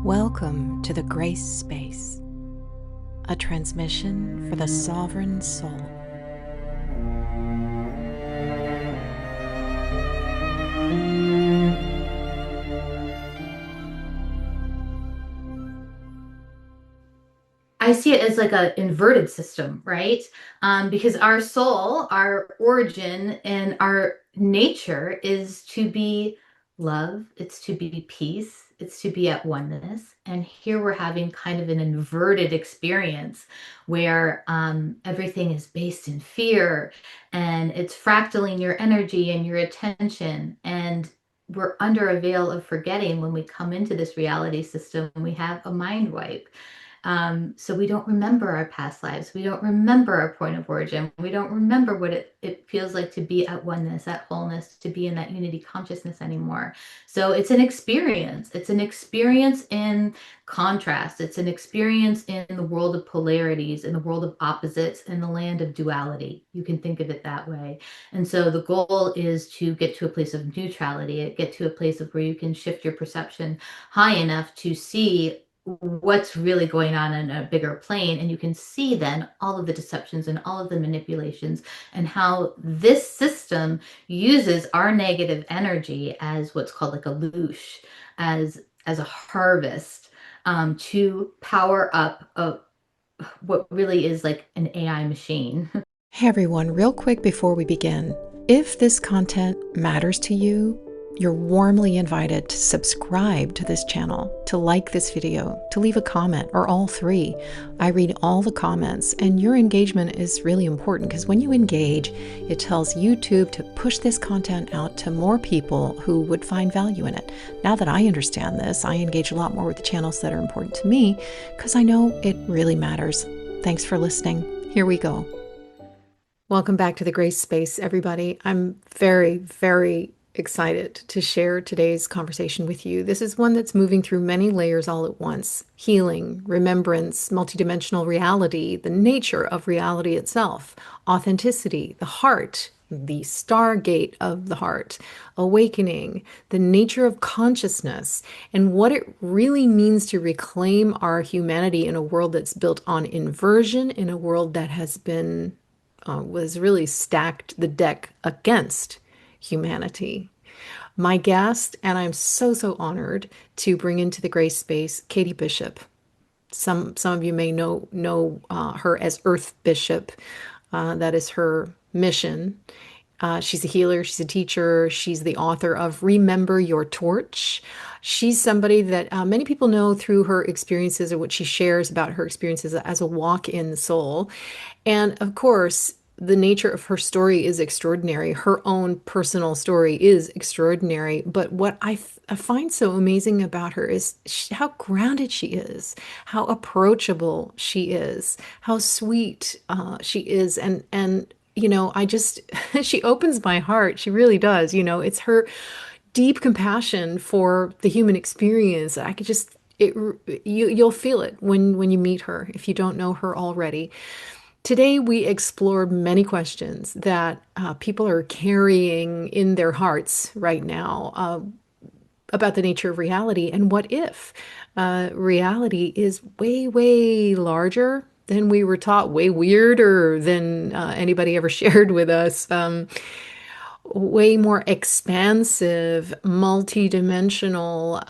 Welcome to the Grace Space, a transmission for the sovereign soul. I see it as like an inverted system, right? Because our soul, our origin, and our nature is to be love, it's to be peace, it's to be at oneness. And here we're having kind of an inverted experience where everything is based in fear and it's fractaling your energy and your attention. And we're under a veil of forgetting when we come into this reality system, we have a mind wipe. So we don't remember our past lives. We don't remember our point of origin. We don't remember what it feels like to be at oneness, at wholeness, to be in that unity consciousness anymore. So it's an experience. It's an experience in contrast. It's an experience in the world of polarities, in the world of opposites, in the land of duality. You can think of it that way. And so the goal is to get to a place of neutrality, get to a place of where you can shift your perception high enough to see what's really going on in a bigger plane. And you can see then all of the deceptions and all of the manipulations and how this system uses our negative energy as what's called like a loosh, as a harvest, to power up what really is like an AI machine. Hey everyone, real quick before we begin, if this content matters to you, you're warmly invited to subscribe to this channel, to like this video, to leave a comment, or all three. I read all the comments, and your engagement is really important because when you engage, it tells YouTube to push this content out to more people who would find value in it. Now that I understand this, I engage a lot more with the channels that are important to me because I know it really matters. Thanks for listening. Here we go. Welcome back to the Grace Space, everybody. I'm very, very excited to share today's conversation with you. This is one that's moving through many layers all at once: healing, remembrance, multidimensional reality, the nature of reality itself, authenticity, the heart, the stargate of the heart, awakening, the nature of consciousness, and what it really means to reclaim our humanity in a world that's built on inversion, in a world that has been was really stacked the deck against humanity. My guest, and I'm so honored to bring into the Grace Space, Katie Bishop. Some of you may know her as Earth Bishop. That is her mission. She's a healer, she's a teacher, she's the author of Remember Your Torch. She's somebody that many people know through her experiences or what she shares about her experiences as a walk in the soul. And of course, the nature of her story is extraordinary. Her own personal story is extraordinary. But what I find so amazing about her is how grounded she is, how approachable she is, how sweet she is. And I just, she opens my heart. She really does. It's her deep compassion for the human experience. I could just, you'll feel it when you meet her, if you don't know her already. Today, we explore many questions that people are carrying in their hearts right now about the nature of reality and what if reality is way larger than we were taught, way weirder than anybody ever shared with us. Way more expansive, multidimensional,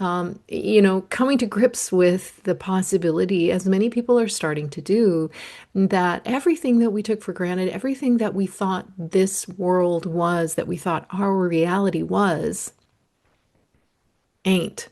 coming to grips with the possibility, as many people are starting to do, that everything that we took for granted, everything that we thought this world was, that we thought our reality was, ain't.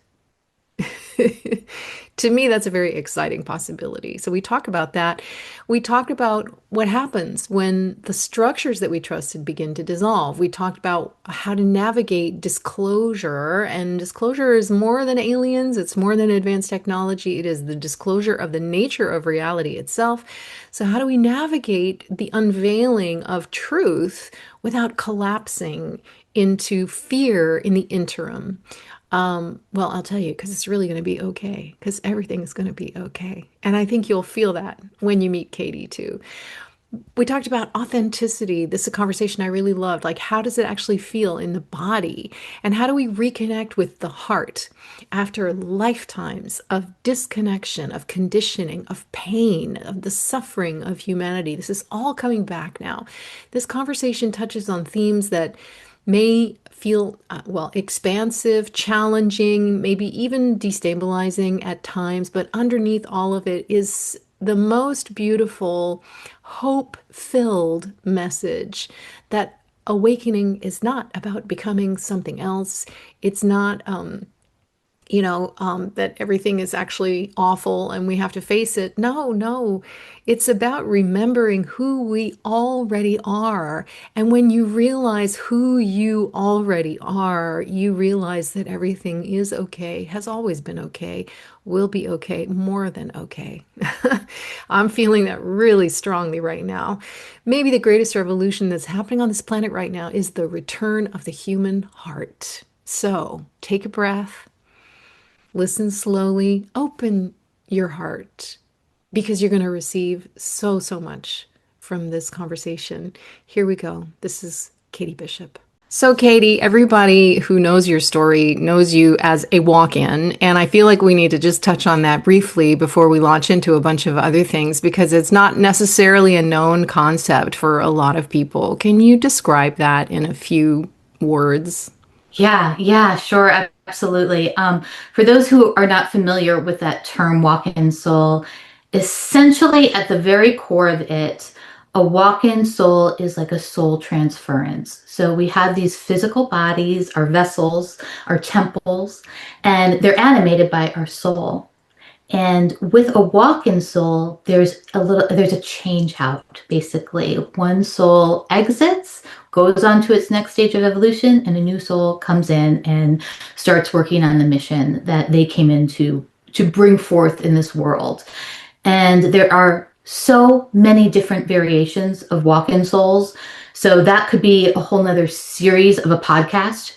To me, that's a very exciting possibility. So we talk about that. We talked about what happens when the structures that we trusted begin to dissolve. We talked about how to navigate disclosure, and disclosure is more than aliens. It's more than advanced technology. It is the disclosure of the nature of reality itself. So how do we navigate the unveiling of truth without collapsing into fear in the interim? Well, I'll tell you, because it's really going to be okay, because everything is going to be okay. And I think you'll feel that when you meet Katie too. We talked about authenticity. This is a conversation I really loved. Like, how does it actually feel in the body? And how do we reconnect with the heart after lifetimes of disconnection, of conditioning, of pain, of the suffering of humanity? This is all coming back now. This conversation touches on themes that may feel, well, expansive, challenging, maybe even destabilizing at times, but underneath all of it is the most beautiful, hope filled message that awakening is not about becoming something else. It's not, that everything is actually awful and we have to face it. No, no. It's about remembering who we already are. And when you realize who you already are, you realize that everything is okay, has always been okay, will be okay, more than okay. I'm feeling that really strongly right now. Maybe the greatest revolution that's happening on this planet right now is the return of the human heart. So take a breath. Listen slowly, open your heart because you're going to receive so, so much from this conversation. Here we go. This is Katie Bishop. So, Katie, everybody who knows your story knows you as a walk in. And I feel like we need to just touch on that briefly before we launch into a bunch of other things because it's not necessarily a known concept for a lot of people. Can you describe that in a few words? Yeah, yeah, sure, absolutely. For those who are not familiar with that term walk-in soul, essentially at the very core of it, a walk-in soul is like a soul transference. So we have these physical bodies, our vessels, our temples, and they're animated by our soul. And with a walk-in soul, there's a change out, basically. One soul exits, goes on to its next stage of evolution, and a new soul comes in and starts working on the mission that they came in to bring forth in this world. And there are so many different variations of walk-in souls. So that could be a whole nother series of a podcast.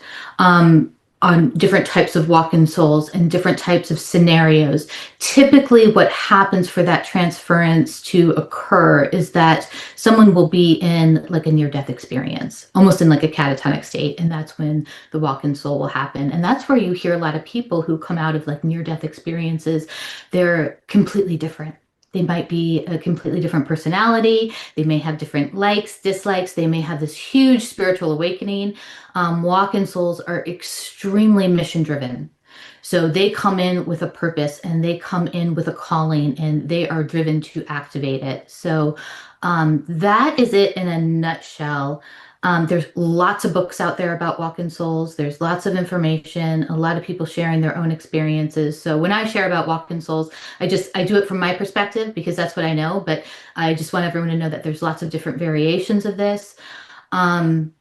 On different types of walk-in souls and different types of scenarios. Typically, what happens for that transference to occur is that someone will be in like a near-death experience, almost in like a catatonic state, and that's when the walk-in soul will happen. And that's where you hear a lot of people who come out of like near-death experiences, they're completely different. They might be a completely different personality. They may have different likes, dislikes. They may have this huge spiritual awakening. Walk-in souls are extremely mission driven. So they come in with a purpose and they come in with a calling and they are driven to activate it. So that is it in a nutshell. There's lots of books out there about walk-in souls. There's lots of information, a lot of people sharing their own experiences. So when I share about walk-in souls, I do it from my perspective because that's what I know, but I just want everyone to know that there's lots of different variations of this. Um,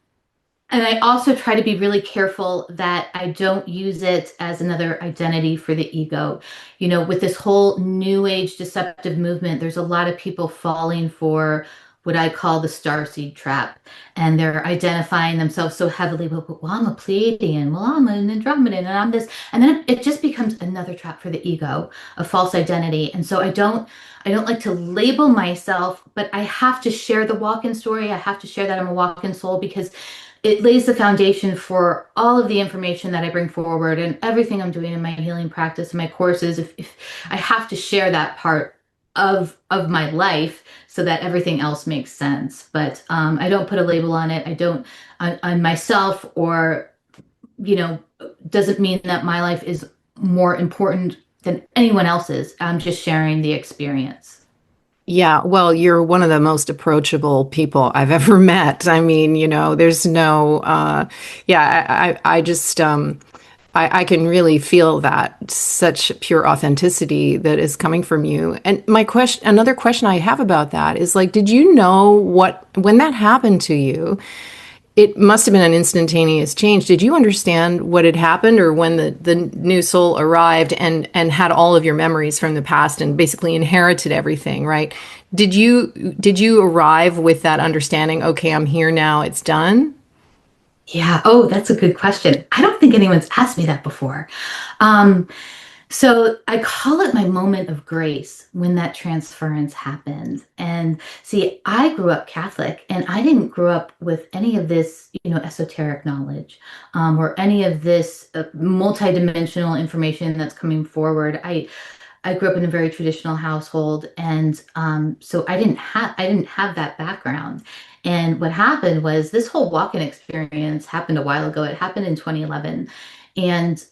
and I also try to be really careful that I don't use it as another identity for the ego. You know, with this whole new age deceptive movement, there's a lot of people falling for what I call the starseed trap. And they're identifying themselves so heavily with, well, I'm a Pleiadian, well, I'm an Andromedan, and I'm this. And then it just becomes another trap for the ego, a false identity. And so I don't like to label myself, but I have to share the walk-in story. I have to share that I'm a walk-in soul because it lays the foundation for all of the information that I bring forward and everything I'm doing in my healing practice and my courses. If I have to share that part of my life so that everything else makes sense. But I don't put a label on it. I don't on myself or, you know, doesn't mean that my life is more important than anyone else's. I'm just sharing the experience. Yeah, well, you're one of the most approachable people I've ever met. I mean, there's no, yeah, I just, I can really feel that such pure authenticity that is coming from you. And another question I have about that is like, did you know when that happened to you? It must have been an instantaneous change. Did you understand what had happened or when the new soul arrived and had all of your memories from the past and basically inherited everything, right? Did you arrive with that understanding, okay, I'm here now, it's done? Yeah. Oh, that's a good question. I don't think anyone's asked me that before. Um, So I call it my moment of grace when that transference happened. And see, I grew up Catholic and I didn't grow up with any of this, esoteric knowledge, or any of this multidimensional information that's coming forward. I grew up in a very traditional household, and so I didn't have that background. And what happened was this whole walk-in experience happened a while ago. It happened in 2011, and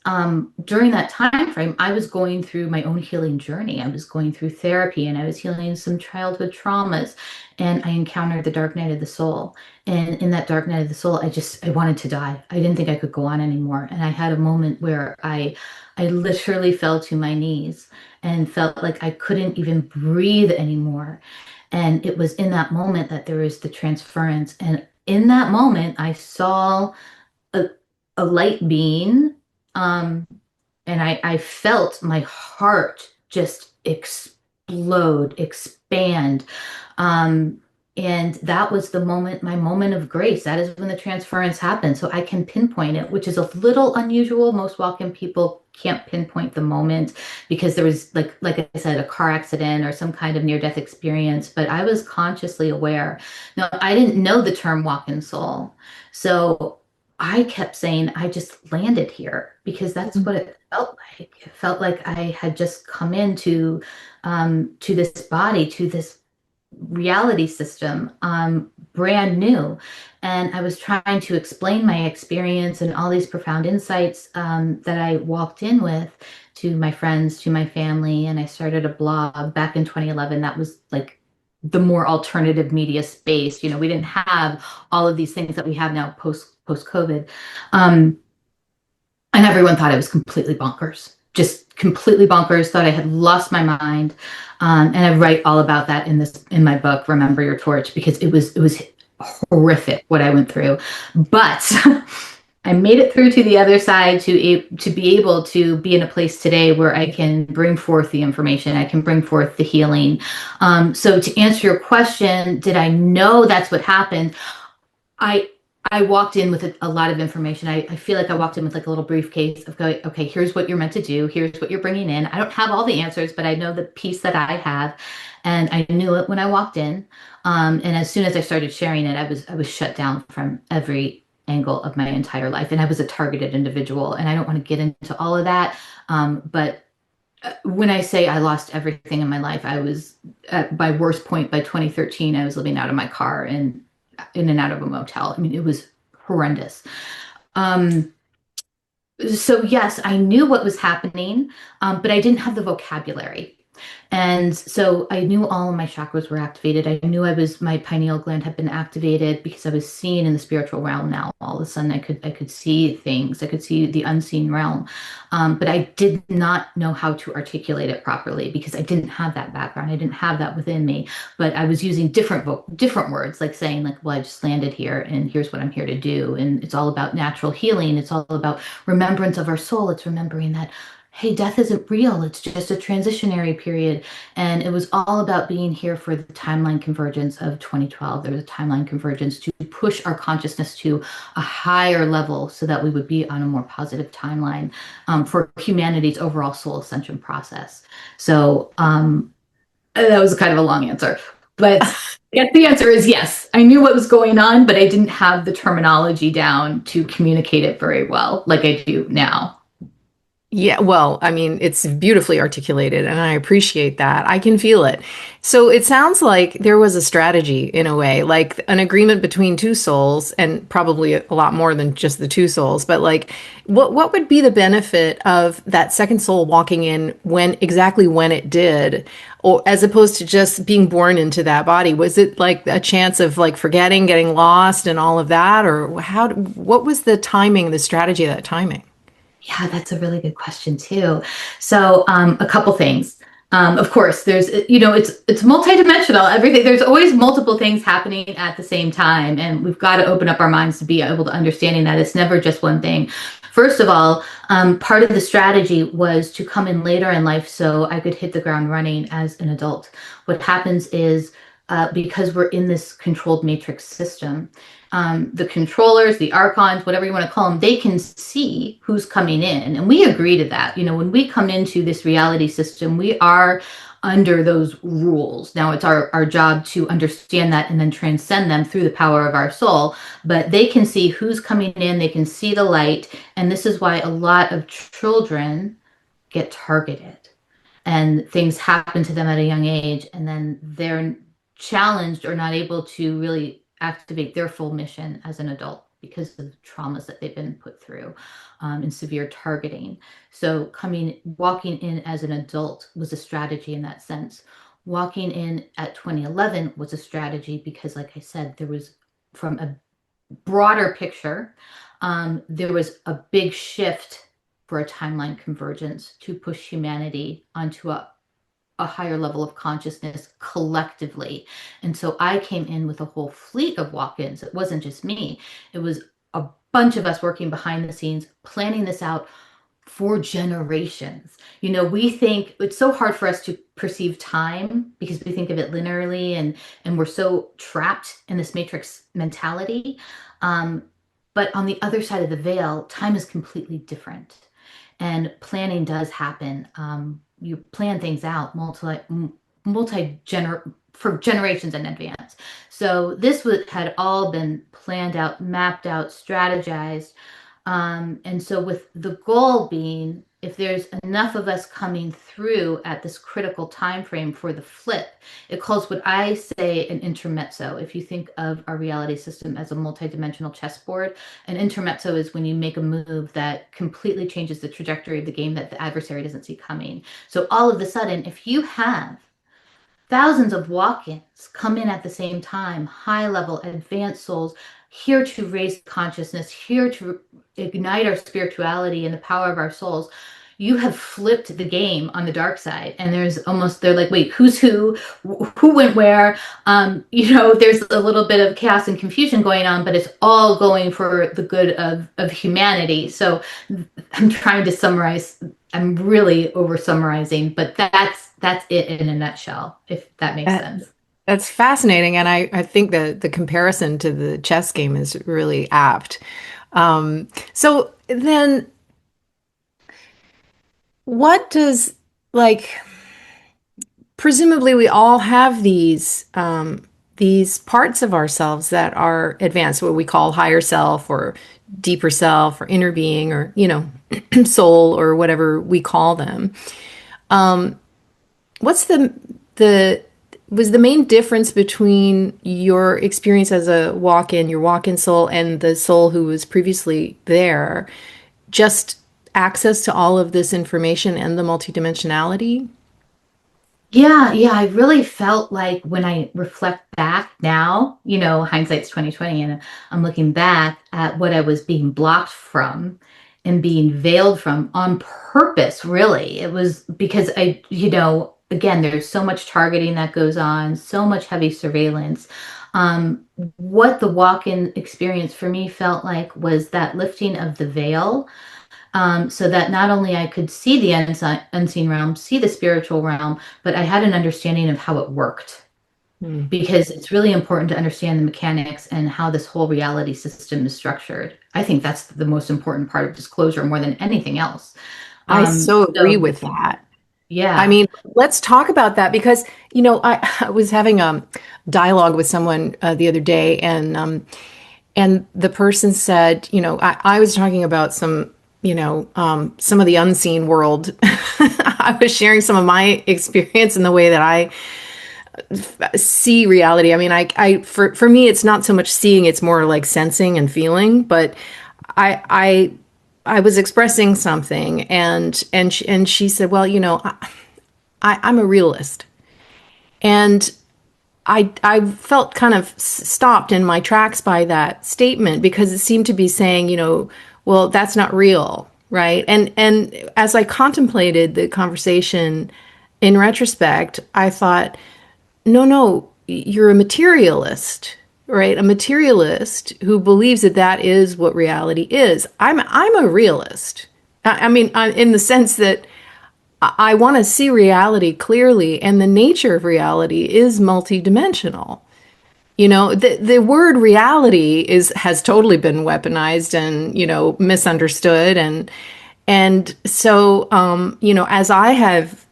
during that time frame, I was going through my own healing journey. I was going through therapy, and I was healing some childhood traumas. And I encountered the dark night of the soul. And in that dark night of the soul, I wanted to die. I didn't think I could go on anymore. And I had a moment where I literally fell to my knees and felt like I couldn't even breathe anymore. And it was in that moment that there was the transference. And in that moment, I saw a, a light being, um, and I felt my heart just explode, expand. Um, and that was the moment, my moment of grace. That is when the transference happened. So I can pinpoint it, which is a little unusual. Most walk-in people can't pinpoint the moment because there was, like I said, a car accident or some kind of near-death experience. But I was consciously aware. Now, I didn't know the term walk-in soul. So I kept saying, I just landed here because that's what it felt like. It felt like I had just come into to this body, to this reality system, brand new. And I was trying to explain my experience and all these profound insights that I walked in with to my friends, to my family. And I started a blog back in 2011. That was like the more alternative media space. We didn't have all of these things that we have now post COVID. Um, and everyone thought I was completely bonkers, just completely bonkers, thought I had lost my mind. And I write all about that in my book, Remember Your Torch, because it was horrific what I went through. But I made it through to the other side to be able to be in a place today where I can bring forth the information, I can bring forth the healing. So to answer your question, did I know that's what happened? I I walked in with a lot of information. I feel like I walked in with like a little briefcase of going, okay, here's what you're meant to do. Here's what you're bringing in. I don't have all the answers, but I know the piece that I have, and I knew it when I walked in. And as soon as I started sharing it, I was shut down from every angle of my entire life, and I was a targeted individual. And I don't want to get into all of that, but when I say I lost everything in my life, I was at my worst point by 2013. I was living out of my car and in and out of a motel. I mean, it was horrendous. Um, so yes, I knew what was happening, but I didn't have the vocabulary. And so I knew all of my chakras were activated. I knew my pineal gland had been activated because I was seeing in the spiritual realm now. All of a sudden I could see things. I could see the unseen realm. But I did not know how to articulate it properly because I didn't have that background. I didn't have that within me. But I was using different words, like saying like, well, I just landed here and here's what I'm here to do. And it's all about natural healing. It's all about remembrance of our soul. It's remembering that, hey, death isn't real. It's just a transitionary period. And it was all about being here for the timeline convergence of 2012. There was a timeline convergence to push our consciousness to a higher level so that we would be on a more positive timeline, for humanity's overall soul ascension process. So that was kind of a long answer. But I guess the answer is yes. I knew what was going on, but I didn't have the terminology down to communicate it very well like I do now. Yeah, well, I mean, it's beautifully articulated, and I appreciate that. I can feel it. So it sounds like there was a strategy in a way, like an agreement between two souls, and probably a lot more than just the two souls. But like, what would be the benefit of that second soul walking in exactly when it did, or as opposed to just being born into that body? Was it like a chance of like forgetting, getting lost, and all of that, or what was the timing, the strategy of that timing? Yeah, that's a really good question too. So, a couple things. Of course, it's multidimensional. Everything there's always multiple things happening at the same time, and we've got to open up our minds to be able to understanding that it's never just one thing. First of all, part of the strategy was to come in later in life so I could hit the ground running as an adult. What happens is because we're in this controlled matrix system. The controllers, the archons, whatever you want to call them, they can see who's coming in. And we agree to that. When we come into this reality system, we are under those rules. Now it's our job to understand that and then transcend them through the power of our soul. But they can see who's coming in, they can see the light. And this is why a lot of children get targeted and things happen to them at a young age, and then they're challenged or not able to really activate their full mission as an adult because of traumas that they've been put through, and severe targeting. So walking in as an adult was a strategy in that sense. Walking in at 2011 was a strategy because, like I said, there was, from a broader picture, there was a big shift for a timeline convergence to push humanity onto a higher level of consciousness collectively. And so I came in with a whole fleet of walk-ins. It wasn't just me. It was a bunch of us working behind the scenes, planning this out for generations. We think it's so hard for us to perceive time because we think of it linearly, and we're so trapped in this matrix mentality. But on the other side of the veil, time is completely different. And planning does happen. You plan things out for generations in advance. So this had all been planned out, mapped out, strategized. And so with the goal being, if there's enough of us coming through at this critical time frame for the flip, it calls what I say an intermezzo. If you think of our reality system as a multidimensional chessboard, an intermezzo is when you make a move that completely changes the trajectory of the game that the adversary doesn't see coming. So all of a sudden, if you have thousands of walk-ins come in at the same time, high-level, advanced souls, here to raise consciousness, here to ignite our spirituality and the power of our souls, you have flipped the game on the dark side. And they're like, wait, who's who went where? There's a little bit of chaos and confusion going on, but it's all going for the good of humanity. So I'm trying to summarize. I'm really over summarizing, but that's it in a nutshell, if that makes sense. That's fascinating. And I think the comparison to the chess game is really apt. So then what does, presumably we all have these parts of ourselves that are advanced, what we call higher self or deeper self or inner being or, soul or whatever we call them. What's was the main difference between your experience as a your walk-in soul, and the soul who was previously there, just access to all of this information and the multidimensionality? Yeah, I really felt like when I reflect back now, hindsight's 2020, and I'm looking back at what I was being blocked from and being veiled from on purpose, really. It was because again, there's so much targeting that goes on, so much heavy surveillance. What the walk-in experience for me felt like was that lifting of the veil, so that not only I could see the unseen realm, see the spiritual realm, but I had an understanding of how it worked. Because it's really important to understand the mechanics and how this whole reality system is structured. I think that's the most important part of disclosure more than anything else. I so agree with that. Yeah. I mean, let's talk about that because, I was having a dialogue with someone the other day, and the person said, I was talking about some of the unseen world. I was sharing some of my experience in the way that I see reality. I mean, for me, it's not so much seeing; it's more like sensing and feeling. But I was expressing something, and she said, "Well, I'm a realist," and I felt kind of stopped in my tracks by that statement because it seemed to be saying, well, that's not real, right? And as I contemplated the conversation in retrospect, I thought, no, you're a materialist, right? A materialist who believes that that is what reality is. I'm a realist. I mean, in the sense that I want to see reality clearly, and the nature of reality is multidimensional. You know, the word reality is has totally been weaponized and, misunderstood. And so, as I have,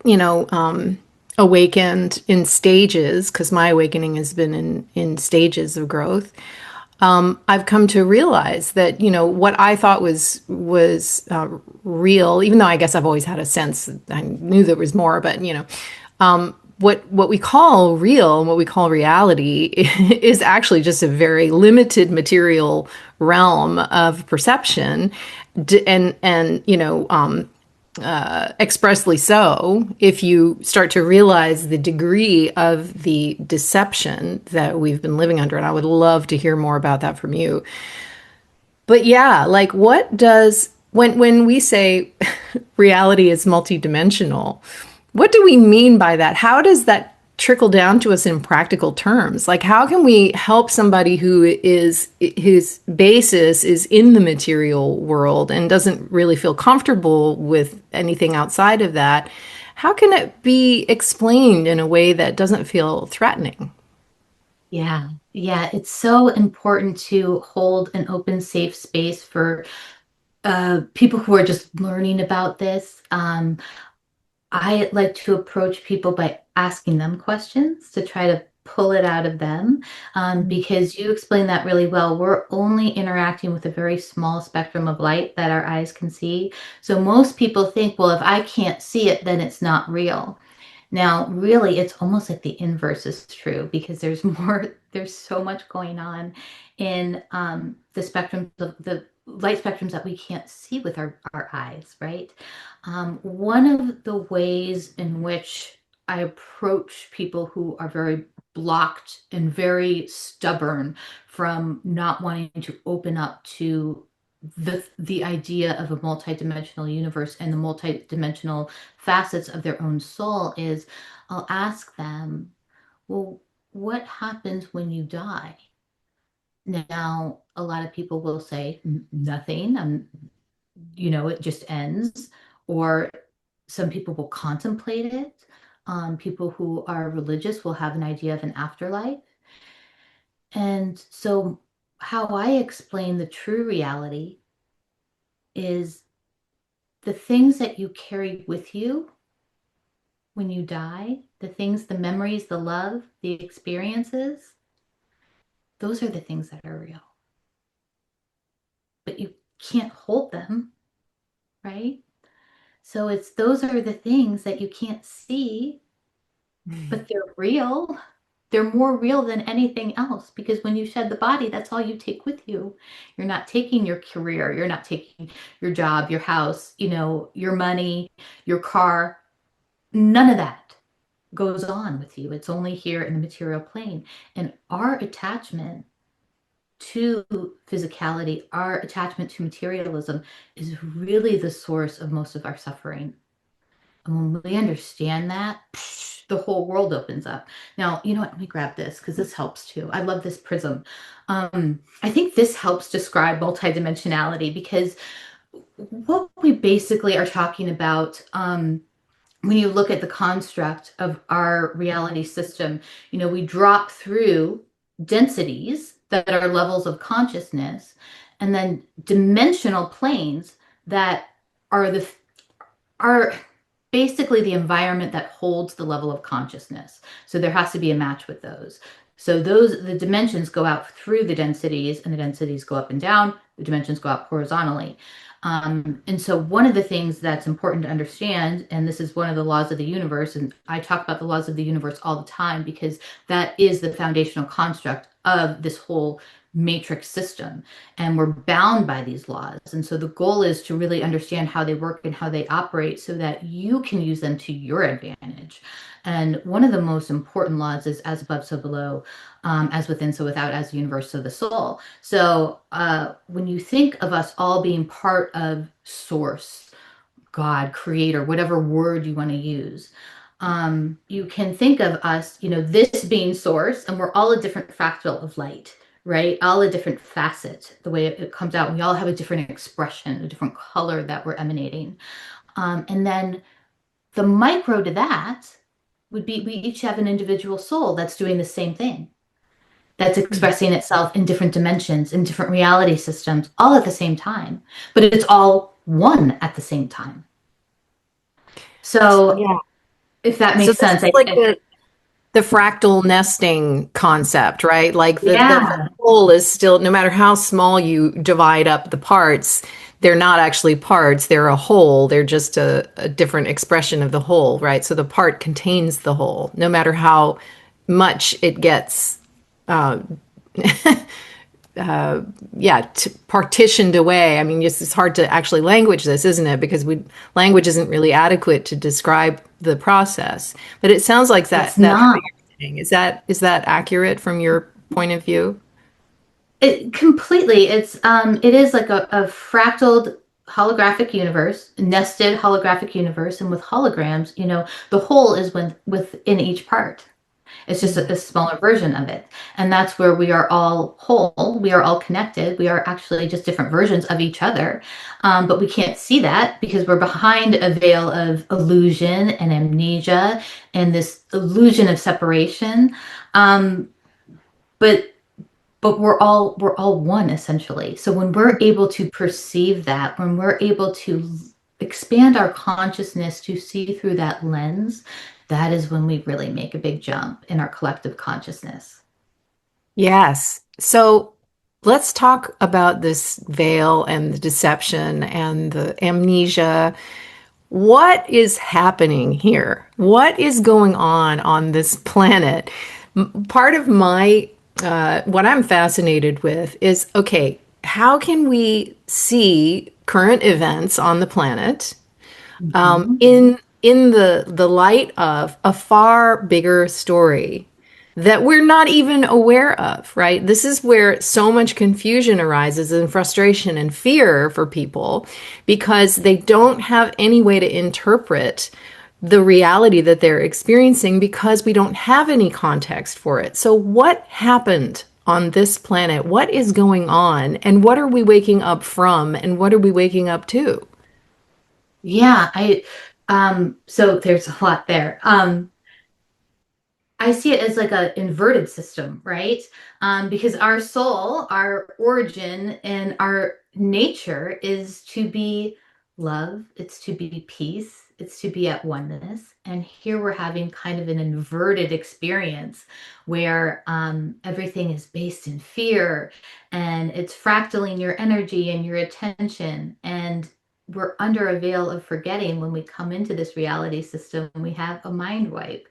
you know, um, awakened in stages, because my awakening has been in stages of growth, I've come to realize that, what I thought was real, even though I guess I've always had a sense, I knew there was more, but what we call real and what we call reality is actually just a very limited material realm of perception, and expressly so, if you start to realize the degree of the deception that we've been living under. And I would love to hear more about that from you. But yeah, like what does when we say reality is multidimensional, what do we mean by that? How does that trickle down to us in practical terms? Like how can we help somebody whose basis is in the material world and doesn't really feel comfortable with anything outside of that? How can it be explained in a way that doesn't feel threatening? Yeah, yeah, it's so important to hold an open, safe space for people who are just learning about this. I like to approach people by asking them questions to try to pull it out of them, because you explain that really well. We're only interacting with a very small spectrum of light that our eyes can see. So most people think, well, if I can't see it, then it's not real. Now, really, it's almost like the inverse is true because there's so much going on in the spectrums of the light spectrums that we can't see with our eyes, right? One of the ways in which I approach people who are very blocked and very stubborn from not wanting to open up to the idea of a multidimensional universe and the multidimensional facets of their own soul is I'll ask them, well, what happens when you die? Now, a lot of people will say nothing, it just ends. Or some people will contemplate it. People who are religious will have an idea of an afterlife. And so, how I explain the true reality is the things that you carry with you when you die, the things, the memories, the love, the experiences, those are the things that are real. But you can't hold them, right? So it's those are the things that you can't see, but they're real. They're more real than anything else because when you shed the body, that's all you take with you. You're not taking your career, you're not taking your job, your house, your money, your car. None of that goes on with you. It's only here in the material plane. And our attachment to physicality, our attachment to materialism is really the source of most of our suffering. And when we understand that, the whole world opens up. Now, you know what? Let me grab this because this helps too. I love this prism. I think this helps describe multidimensionality because what we basically are talking about, when you look at the construct of our reality system, we drop through densities that are levels of consciousness and then dimensional planes that are the are basically the environment that holds the level of consciousness. So there has to be a match with those. So the dimensions go out through the densities and the densities go up and down, the dimensions go out horizontally. And so one of the things that's important to understand, and this is one of the laws of the universe, and I talk about the laws of the universe all the time because that is the foundational construct of this whole matrix system. And we're bound by these laws. And so the goal is to really understand how they work and how they operate so that you can use them to your advantage. And one of the most important laws is as above, so below, as within, so without, as the universe, so the soul. So when you think of us all being part of source, God, creator, whatever word you want to use, you can think of us, this being source, and we're all a different fractal of light, right? All a different facet, the way it comes out. We all have a different expression, a different color that we're emanating. And then the micro to that would be we each have an individual soul that's doing the same thing, that's expressing itself in different dimensions, in different reality systems, all at the same time. But it's all one at the same time. So, Yeah. if that So makes this sense, is like the fractal nesting concept, right? Like the yeah, whole is still, no matter how small you divide up the parts, they're not actually parts, they're a whole. They're just a different expression of the whole, right? So the part contains the whole, no matter how much it gets yeah, partitioned away. I mean, it's hard to actually language this, isn't it? Because language isn't really adequate to describe the process. But it sounds like it's that's how not. you're saying. Is that accurate from your point of view? It completely. It is like a fractaled holographic universe, nested holographic universe, and with holograms, the whole is within each part. It's just a smaller version of it. And that's where we are all whole. We are all connected. We are actually just different versions of each other. But we can't see that because we're behind a veil of illusion and amnesia and this illusion of separation. Um, but we're all one essentially. So when we're able to perceive that, when we're able to expand our consciousness to see through that lens, that is when we really make a big jump in our collective consciousness. Yes. So let's talk about this veil and the deception and the amnesia. What is happening here? What is going on this planet? Part of what I'm fascinated with is okay, how can we see current events on the planet Mhm. in the light of a far bigger story that we're not even aware of, right? This is where so much confusion arises and frustration and fear for people because they don't have any way to interpret the reality that they're experiencing because we don't have any context for it. So, what happened on this planet? What is going on? And what are we waking up from? And what are we waking up to? Yeah, so there's a lot there. I see it as like a inverted system, right? Because our soul, our origin, and our nature is to be love, it's to be peace, it's to be at oneness. And here we're having kind of an inverted experience where everything is based in fear and it's fractaling your energy and your attention. And we're under a veil of forgetting when we come into this reality system, we have a mind wipe.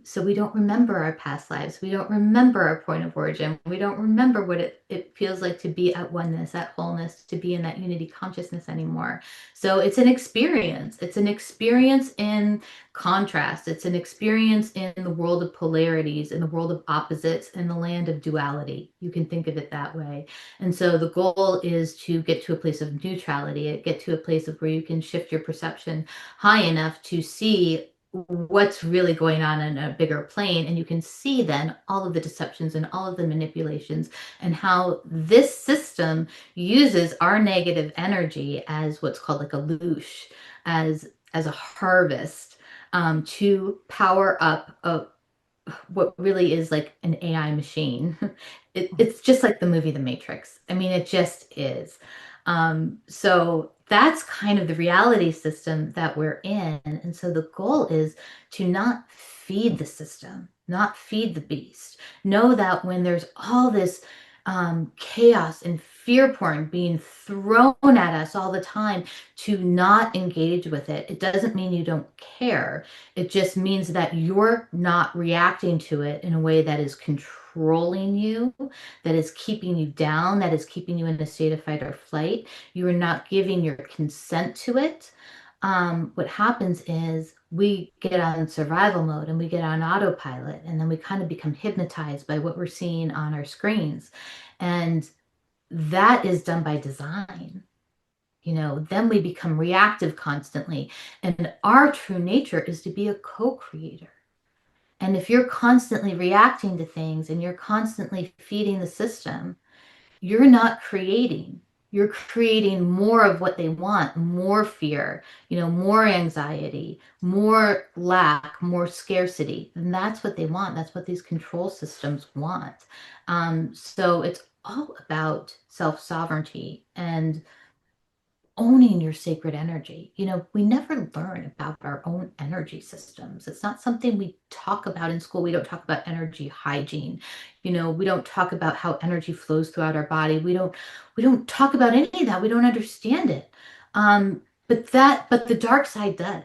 So we don't remember our past lives. We don't remember our point of origin. We don't remember what it feels like to be at oneness, at wholeness, to be in that unity consciousness anymore. So it's an experience. It's an experience in contrast. It's an experience in the world of polarities, in the world of opposites, in the land of duality. You can think of it that way. And so the goal is to get to a place of neutrality, get to a place of where you can shift your perception high enough to see what's really going on in a bigger plane, and you can see then all of the deceptions and all of the manipulations and how this system uses our negative energy as what's called like a loosh, as a harvest, to power up what really is like an AI machine. It's just like the movie The Matrix. I mean, it just is. So that's kind of the reality system that we're in. And so the goal is to not feed the system, not feed the beast. Know that when there's all this chaos and fear porn being thrown at us all the time, to not engage with it. It doesn't mean you don't care. It just means that you're not reacting to it in a way that is controlling you, that is keeping you down, that is keeping you in a state of fight or flight. You are not giving your consent to it. What happens is we get on survival mode and we get on autopilot, and then we kind of become hypnotized by what we're seeing on our screens. And that is done by design. Then we become reactive constantly. And our true nature is to be a co creator. And if you're constantly reacting to things and you're constantly feeding the system, you're not creating. You're creating more of what they want, more fear, more anxiety, more lack, more scarcity. And that's what they want. That's what these control systems want. So it's all about self-sovereignty and owning your sacred energy. We never learn about our own energy systems. It's not something we talk about in school. We don't talk about energy hygiene. We don't talk about how energy flows throughout our body. We don't talk about any of that. We don't understand it. But the dark side does.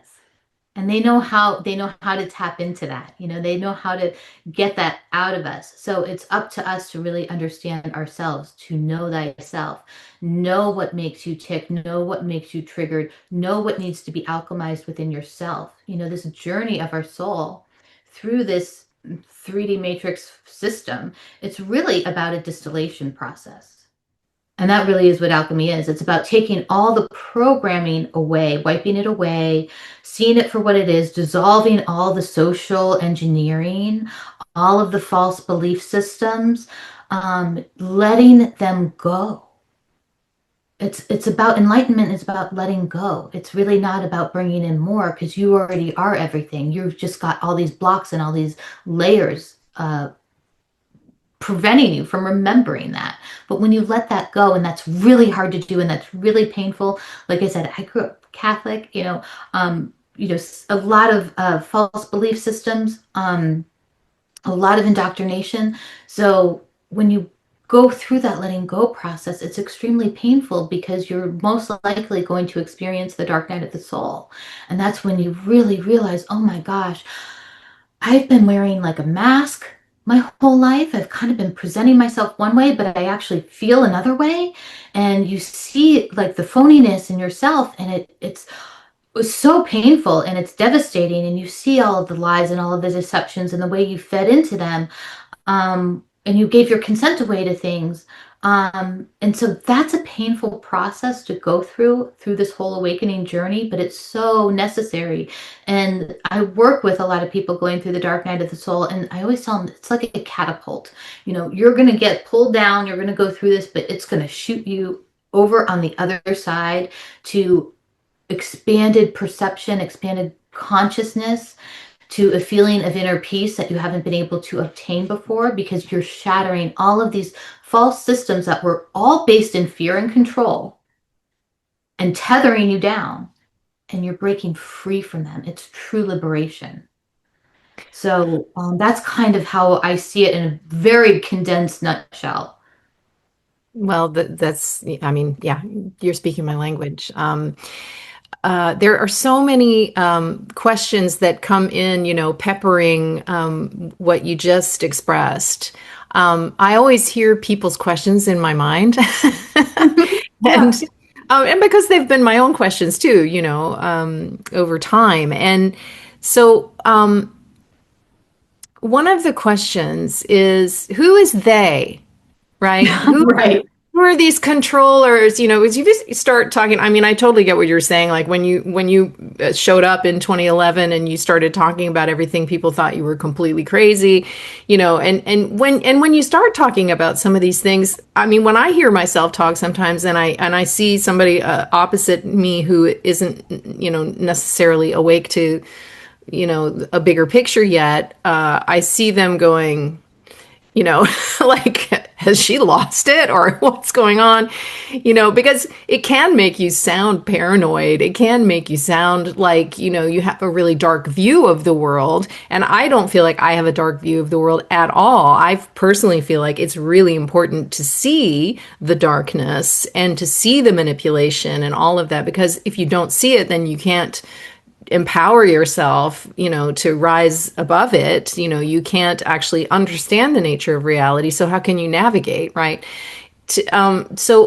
And they know how to tap into that. They know how to get that out of us. So it's up to us to really understand ourselves, to know thyself, know what makes you tick, know what makes you triggered, know what needs to be alchemized within yourself. This journey of our soul through this 3D matrix system, it's really about a distillation process. And that really is what alchemy is. It's about taking all the programming away, wiping it away, seeing it for what it is, dissolving all the social engineering, all of the false belief systems, letting them go. It's about enlightenment. It's about letting go. It's really not about bringing in more, because you already are everything. You've just got all these blocks and all these layers preventing you from remembering that. But when you let that go, and that's really hard to do, and that's really painful. Like I said, I grew up Catholic, a lot of false belief systems, a lot of indoctrination. So when you go through that letting go process, it's extremely painful, because you're most likely going to experience the dark night of the soul. And that's when you really realize, oh my gosh, I've been wearing like a mask my whole life. I've kind of been presenting myself one way, but I actually feel another way. And you see like the phoniness in yourself, and it was so painful and it's devastating. And you see all of the lies and all of the deceptions and the way you fed into them. And you gave your consent away to things. And so that's a painful process to go through this whole awakening journey, but it's so necessary. And I work with a lot of people going through the dark night of the soul, and I always tell them it's like a catapult. You're going to get pulled down, you're going to go through this, but it's going to shoot you over on the other side to expanded perception, expanded consciousness, to a feeling of inner peace that you haven't been able to obtain before, because you're shattering all of these false systems that were all based in fear and control and tethering you down, and you're breaking free from them. It's true liberation. So that's kind of how I see it in a very condensed nutshell. Well, I mean, yeah, you're speaking my language. There are so many questions that come in, peppering what you just expressed. I always hear people's questions in my mind, Yeah. and because they've been my own questions too, over time. And so, one of the questions is, who is they, right? Right. Who are these controllers? As you just start talking, I mean, I totally get what you're saying. Like when you showed up in 2011 and you started talking about everything, people thought you were completely crazy, and when you start talking about some of these things, I mean, when I hear myself talk sometimes, and I see somebody opposite me who isn't, necessarily awake to, a bigger picture yet, I see them going, like, has she lost it, or what's going on? Because it can make you sound paranoid. It can make you sound like, you have a really dark view of the world. And I don't feel like I have a dark view of the world at all. I personally feel like it's really important to see the darkness and to see the manipulation and all of that, because if you don't see it, then you can't empower yourself, to rise above it. You can't actually understand the nature of reality. So how can you navigate, right? So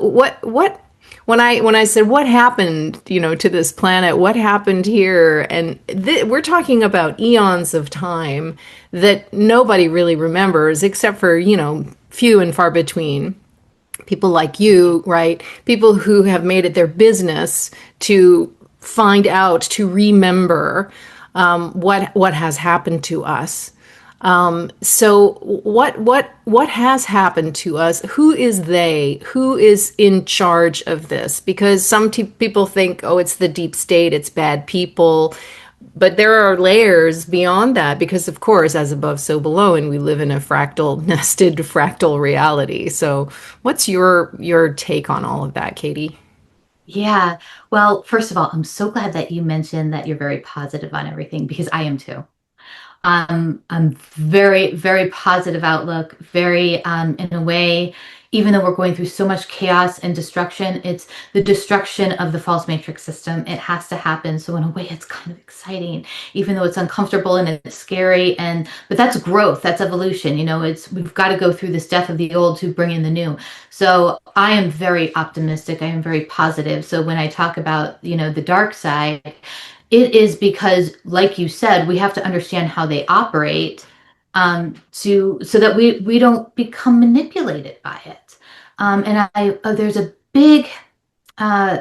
when I said what happened, to this planet, what happened here, and we're talking about eons of time that nobody really remembers, except for few and far between. People like you, right? People who have made it their business to find out, to remember what has happened to us. So what has happened to us? Who is they? Who is in charge of this? Because some people think, oh, it's the deep state, it's bad people. But there are layers beyond that because, of course, as above, so below, and we live in a fractal, nested fractal reality. So, what's your take on all of that, Katie? Yeah. Well, first of all, I'm so glad that you mentioned that you're very positive on everything because I am too. I'm very, very positive outlook, very, in a way, even though we're going through so much chaos and destruction, it's the destruction of the false matrix system. It has to happen. So in a way, it's kind of exciting, even though it's uncomfortable and it's scary. But that's growth. That's evolution. We've got to go through this death of the old to bring in the new. So I am very optimistic. I am very positive. So when I talk about, the dark side, it is because, like you said, we have to understand how they operate, so that we don't become manipulated by it. There's a big, uh,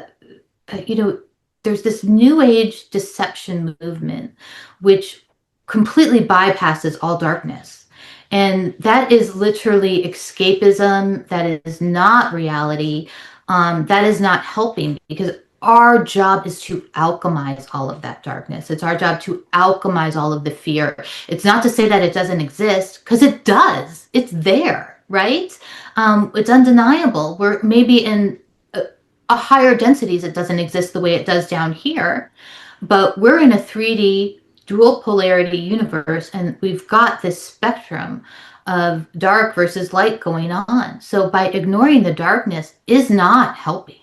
you know, there's this new age deception movement, which completely bypasses all darkness. And that is literally escapism. That is not reality. That is not helping because our job is to alchemize all of that darkness. It's our job to alchemize all of the fear. It's not to say that it doesn't exist, because it does. It's there, right? It's undeniable. We're maybe in a higher densities, it doesn't exist the way it does down here, but we're in a 3D dual polarity universe, and we've got this spectrum of dark versus light going on. So by ignoring the darkness is not helping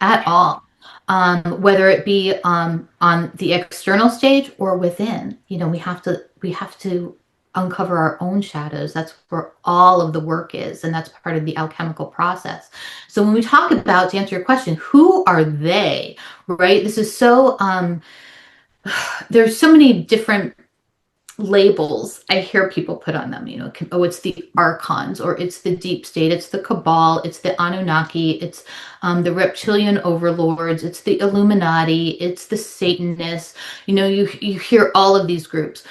at all. Whether it be on the external stage or within, we have to uncover our own shadows. That's where all of the work is, and that's part of the alchemical process. So when we talk about, to answer your question, who are they, right? This is so there's so many different labels I hear people put on them. Oh, it's the archons, or it's the deep state, it's the cabal, it's the Anunnaki, it's the reptilian overlords, it's the Illuminati, it's the Satanists. You hear all of these groups.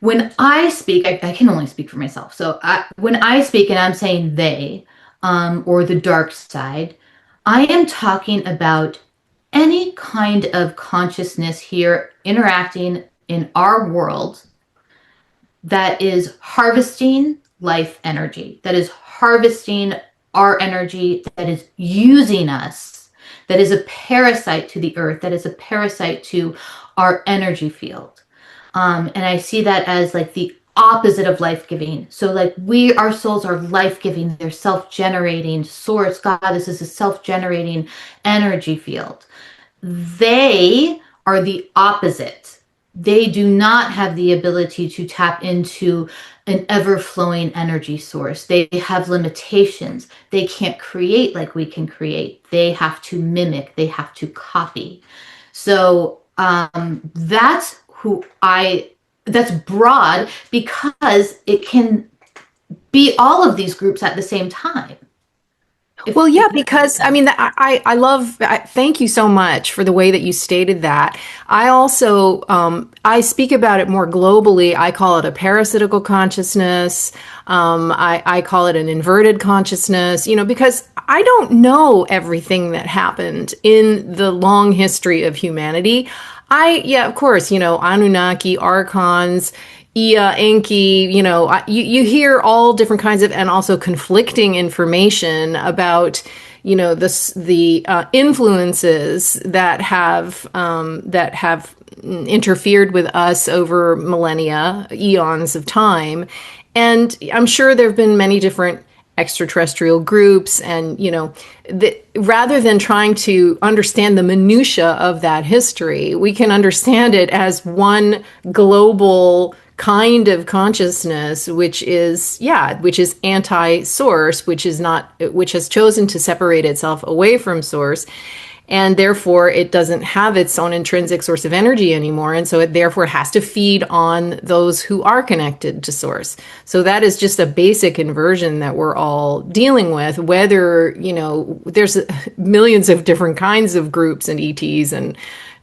When I speak, I can only speak for myself. So when I speak and I'm saying they, or the dark side, I am talking about any kind of consciousness here interacting in our world that is harvesting life energy, that is harvesting our energy, that is using us, that is a parasite to the earth, that is a parasite to our energy field. And I see that as like the opposite of life-giving. So like our souls are life-giving, they're self-generating source. God, this is a self-generating energy field. They are the opposite. They do not have the ability to tap into an ever-flowing energy source. They have limitations. They can't create like we can create. They have to mimic. They have to copy. So that's broad because it can be all of these groups at the same time. Well, yeah, because I mean, I love, thank you so much for the way that you stated that. I also, I speak about it more globally. I call it a parasitical consciousness. I call it an inverted consciousness, because I don't know everything that happened in the long history of humanity. Yeah, of course, Anunnaki, Archons, Ea, Enki, you hear all different kinds of, and also conflicting information about, the influences that have interfered with us over millennia, eons of time. And I'm sure there have been many different extraterrestrial groups, and rather than trying to understand the minutia of that history, we can understand it as one global kind of consciousness, which is anti-source, which has chosen to separate itself away from source, and therefore it doesn't have its own intrinsic source of energy anymore, and so it therefore has to feed on those who are connected to source. So that is just a basic inversion that we're all dealing with, whether there's millions of different kinds of groups and ETs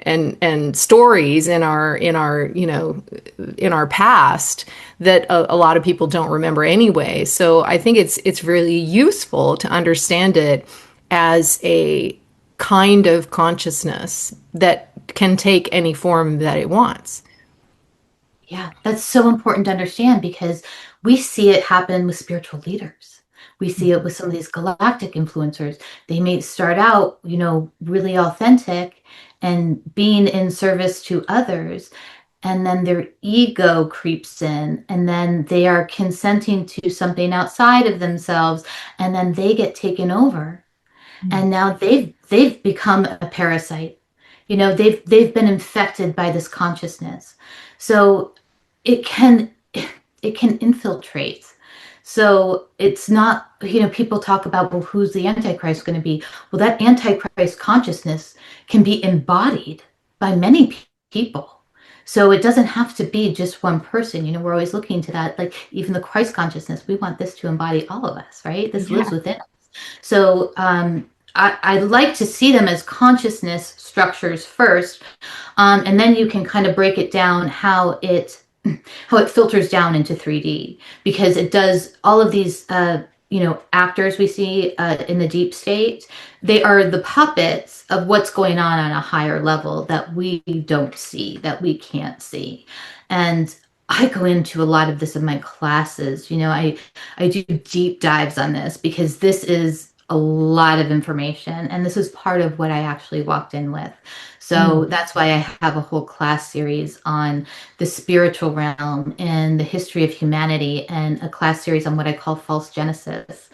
and stories in our in our past that a lot of people don't remember anyway. So I think it's really useful to understand it as a kind of consciousness that can take any form that it wants. Yeah, that's so important to understand because we see it happen with spiritual leaders. We see it with some of these galactic influencers. They may start out, really authentic and being in service to others, and then their ego creeps in, and then they are consenting to something outside of themselves, and then they get taken over. And now they've become a parasite. They've been infected by this consciousness. So it can it can infiltrate. So it's not, people talk about, well, who's the Antichrist going to be? Well, that Antichrist consciousness can be embodied by many people. So it doesn't have to be just one person. We're always looking to that, like even the Christ consciousness, we want this to embody all of us, right? This lives Yeah. within us. So I like to see them as consciousness structures first, and then you can kind of break it down how it filters down into 3D, because it does all of these actors we see in the deep state. They are the puppets of what's going on a higher level that we don't see, that we can't see. And I go into a lot of this in my classes. I do deep dives on this because this is a lot of information, and this is part of what I actually walked in with. So Mm. that's why I have a whole class series on the spiritual realm and the history of humanity, and a class series on what I call false genesis.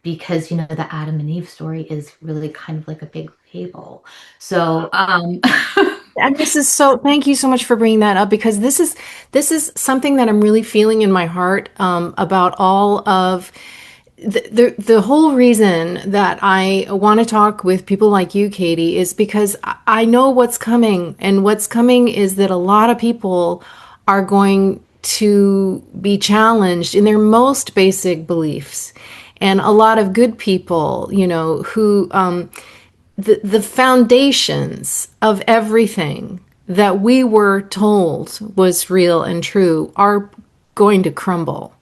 Because the Adam and Eve story is really kind of like a big fable. So And this is so, thank you so much for bringing that up because this is something that I'm really feeling in my heart about all of the whole reason that I want to talk with people like you, Katie, is because I know what's coming. And what's coming is that a lot of people are going to be challenged in their most basic beliefs. And a lot of good people, who the foundations of everything that we were told was real and true are going to crumble.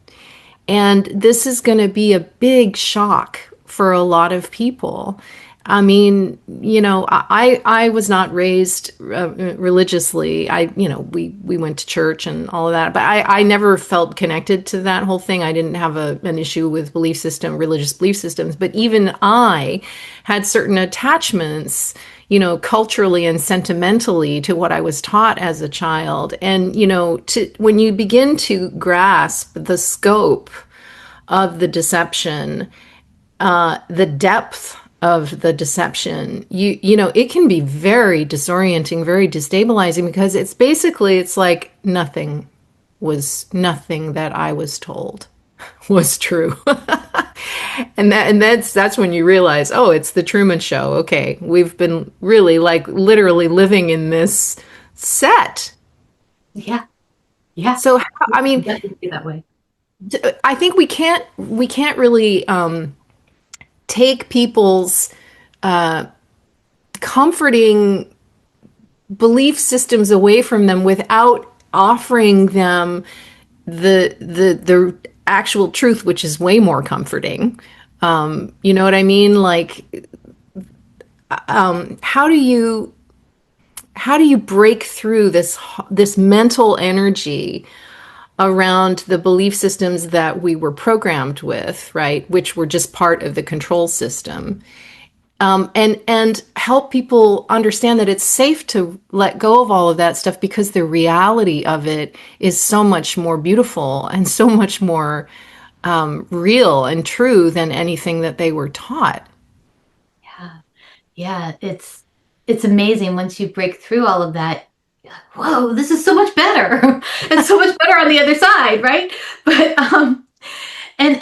And this is going to be a big shock for a lot of people. I mean, I was not raised religiously. We went to church and all of that, but I never felt connected to that whole thing. I didn't have an issue with religious belief systems, but even I had certain attachments, culturally and sentimentally to what I was taught as a child. And, when you begin to grasp the scope of the deception, the depth of the deception, it can be very disorienting, very destabilizing because it's like nothing that I was told was true. And that's when you realize, oh, it's the Truman Show. Okay, we've been really like literally living in this set. yeah, yeah, So I it mean, definitely be that way. I think we can't really take people's comforting belief systems away from them without offering them the actual truth, which is way more comforting. You know what I mean? Like, how do you break through this mental energy around the belief systems that we were programmed with, right? Which were just part of the control system. And help people understand that it's safe to let go of all of that stuff because the reality of it is so much more beautiful and so much more real and true than anything that they were taught. Yeah, yeah, it's amazing once you break through all of that. You're like, whoa, this is so much better. It's so much better on the other side, right? But and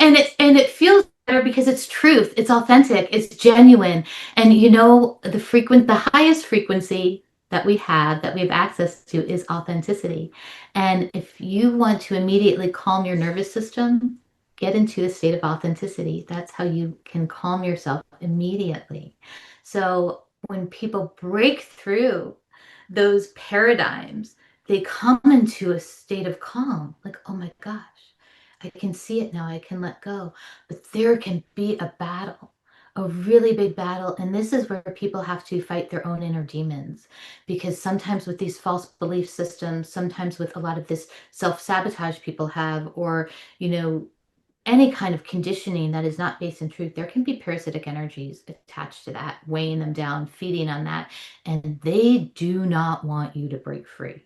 it feels better because it's truth, it's authentic, it's genuine. And the highest frequency that we have access to is authenticity. And if you want to immediately calm your nervous system, get into a state of authenticity. That's how you can calm yourself immediately. So when people break through those paradigms, they come into a state of calm, like, oh my gosh, I can see it now, I can let go. But there can be a battle, a really big battle. And this is where people have to fight their own inner demons. Because sometimes with these false belief systems, sometimes with a lot of this self sabotage people have, or, you know, any kind of conditioning that is not based in truth, there can be parasitic energies attached to that, weighing them down, feeding on that. And they do not want you to break free.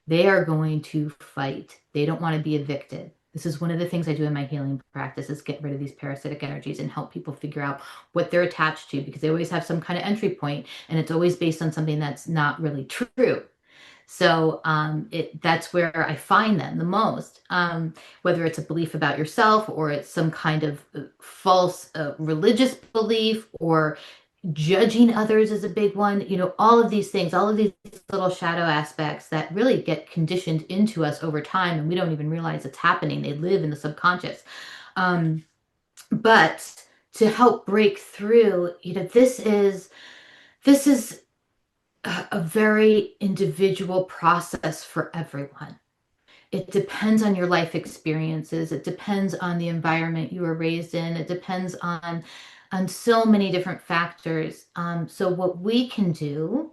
They are going to fight. They don't want to be evicted. This is one of the things I do in my healing practice, is get rid of these parasitic energies and help people figure out what they're attached to, because they always have some kind of entry point, and it's always based on something that's not really true. So that's where I find them the most, whether it's a belief about yourself, or it's some kind of false religious belief, or judging others is a big one. You know, all of these things, all of these little shadow aspects that really get conditioned into us over time, and we don't even realize it's happening. They live in the subconscious. But to help break through, you know, this is a very individual process for everyone. It depends on your life experiences. It depends on the environment you were raised in. It depends on so many different factors. So what we can do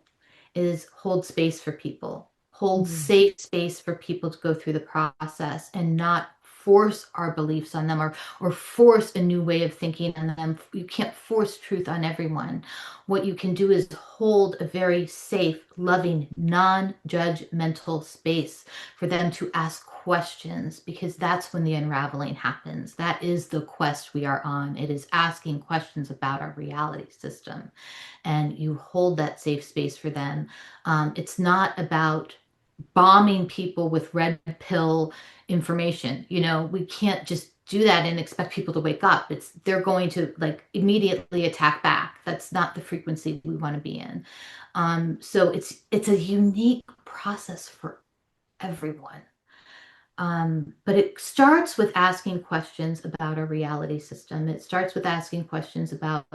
is hold space for people, hold Mm. safe space for people to go through the process, and not force our beliefs on them, or force a new way of thinking on them. You can't force truth on everyone. What you can do is hold a very safe, loving, non-judgmental space for them to ask questions, because that's when the unraveling happens. That is the quest we are on. It is asking questions about our reality system, and you hold that safe space for them. It's not about bombing people with red pill information. You know, we can't just do that and expect people to wake up. They're going to like immediately attack back. That's not the frequency we want to be in. So it's a unique process for everyone. But it starts with asking questions about our reality system. It starts with asking questions about,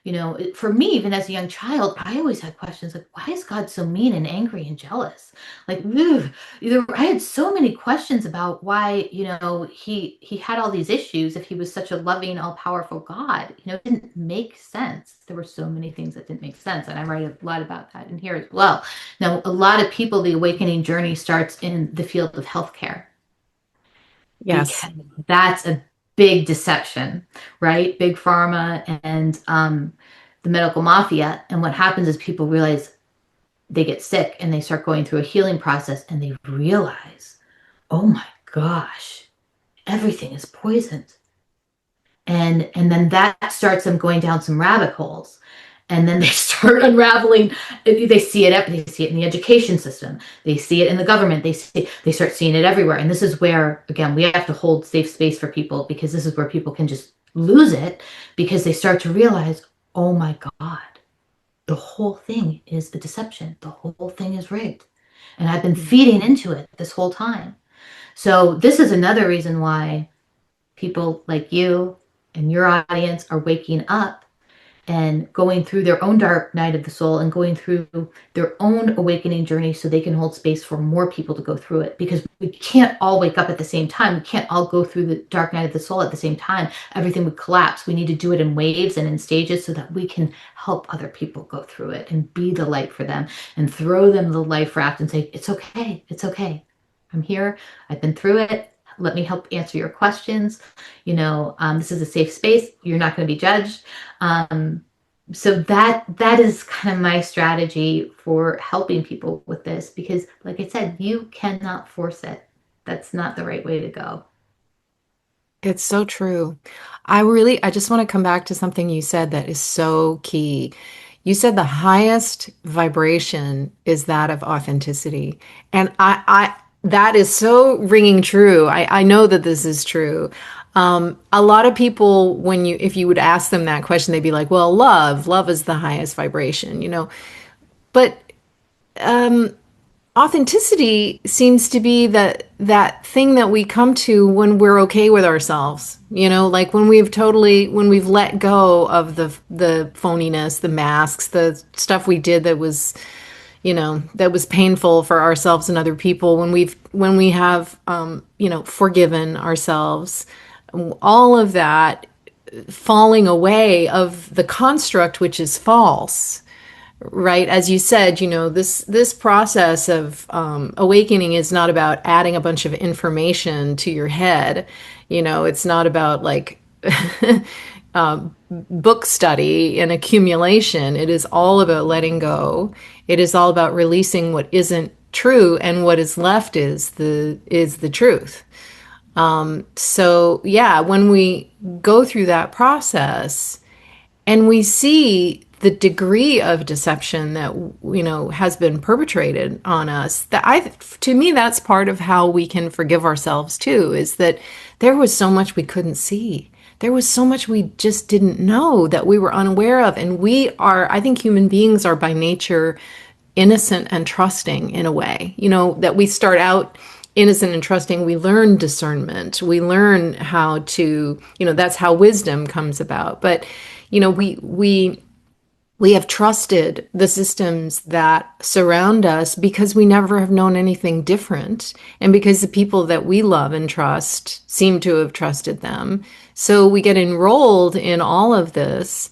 you know, for me, even as a young child, I always had questions like, why is God so mean and angry and jealous? Like, ugh, I had so many questions about why, you know, he had all these issues if he was such a loving, all-powerful God. You know, it didn't make sense. There were so many things that didn't make sense, and I write a lot about that in here as well. Now, a lot of people, the awakening journey starts in the field of healthcare, Yes. because that's a big deception, right? Big pharma and the medical mafia. And what happens is people realize they get sick, and they start going through a healing process, and they realize, oh my gosh, everything is poisoned. And then that starts them going down some rabbit holes, and then they start unraveling. They see it in the education system, they see it in the government, they start seeing it everywhere. And this is where, again, we have to hold safe space for people, because this is where people can just lose it, because they start to realize, oh my god, the whole thing is a deception, the whole thing is rigged, and I've been feeding into it this whole time. So this is another reason why people like you and your audience are waking up and going through their own dark night of the soul, and going through their own awakening journey, so they can hold space for more people to go through it. Because we can't all wake up at the same time. We can't all go through the dark night of the soul at the same time. Everything would collapse. We need to do it in waves and in stages, so that we can help other people go through it and be the light for them, and throw them the life raft and say, it's okay. It's okay. I'm here. I've been through it. Let me help answer your questions. You know, this is a safe space. You're not going to be judged. So that is kind of my strategy for helping people with this, because like I said, you cannot force it. That's not the right way to go. It's so true. I just want to come back to something you said that is so key. You said the highest vibration is that of authenticity. And that is so ringing true. I know that this is true. A lot of people, if you would ask them that question, they'd be like, well, love is the highest vibration, you know. But authenticity seems to be that thing that we come to when we're okay with ourselves. Like when we've let go of the phoniness, the masks, the stuff we did that was, that was painful for ourselves and other people. When we have, forgiven ourselves, all of that falling away of the construct, which is false. Right, as you said, this process of awakening is not about adding a bunch of information to your head. It's not about like book study and accumulation. It is all about letting go. It is all about releasing what isn't true, and what is left is the truth. So yeah, when we go through that process and we see the degree of deception that has been perpetrated on us, to me, that's part of how we can forgive ourselves too, is that there was so much we couldn't see. There was so much we just didn't know, that we were unaware of. And I think human beings are by nature innocent and trusting in a way, that we start out innocent and trusting. We learn discernment. We learn how to, that's how wisdom comes about. But, we have trusted the systems that surround us because we never have known anything different. And because the people that we love and trust seem to have trusted them. So we get enrolled in all of this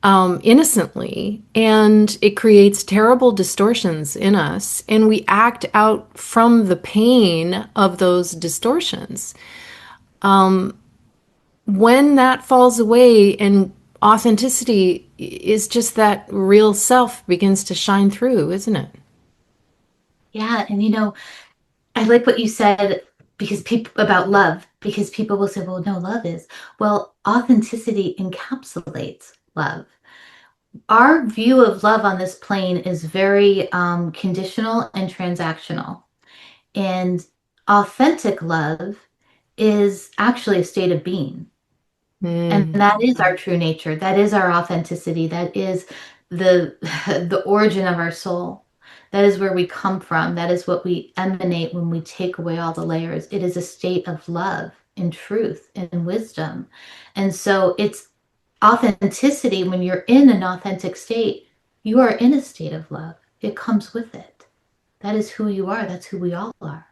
innocently, and it creates terrible distortions in us. And we act out from the pain of those distortions. When that falls away and authenticity is just that real self begins to shine through, isn't it? Yeah, and I like what you said, because people about love, because people will say, well, no, love is. Well, authenticity encapsulates love. Our view of love on this plane is very conditional and transactional. And authentic love is actually a state of being. And Mm. that is our true nature. That is our authenticity. That is the the origin of our soul. That is where we come from. That is what we emanate when we take away all the layers. It is a state of love and truth and wisdom. And so it's authenticity. When you're in an authentic state, you are in a state of love. It comes with it. That is who you are. That's who we all are.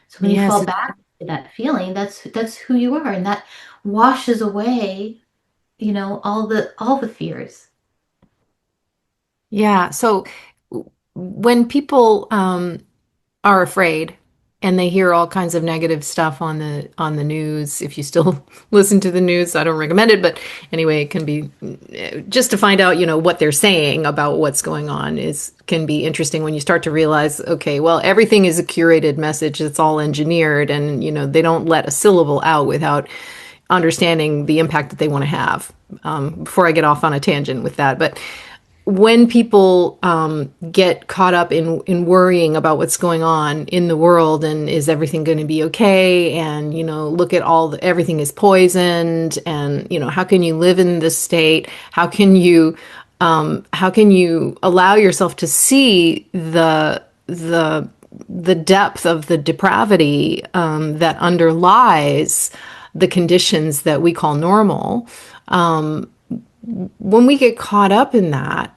So when you Yes. fall back to that feeling, that's who you are, and that washes away, all the fears. Yeah. So when people are afraid and they hear all kinds of negative stuff on the news, if you still listen to the news, I don't recommend it, but anyway, it can be just to find out, what they're saying about what's going on is can be interesting when you start to realize, okay, well, everything is a curated message. It's all engineered, and they don't let a syllable out without understanding the impact that they want to have. Before I get off on a tangent with that, but when people get caught up in worrying about what's going on in the world, and is everything going to be okay, and look at everything is poisoned, and how can you live in this state, how can you allow yourself to see the depth of the depravity that underlies the conditions that we call normal. When we get caught up in that,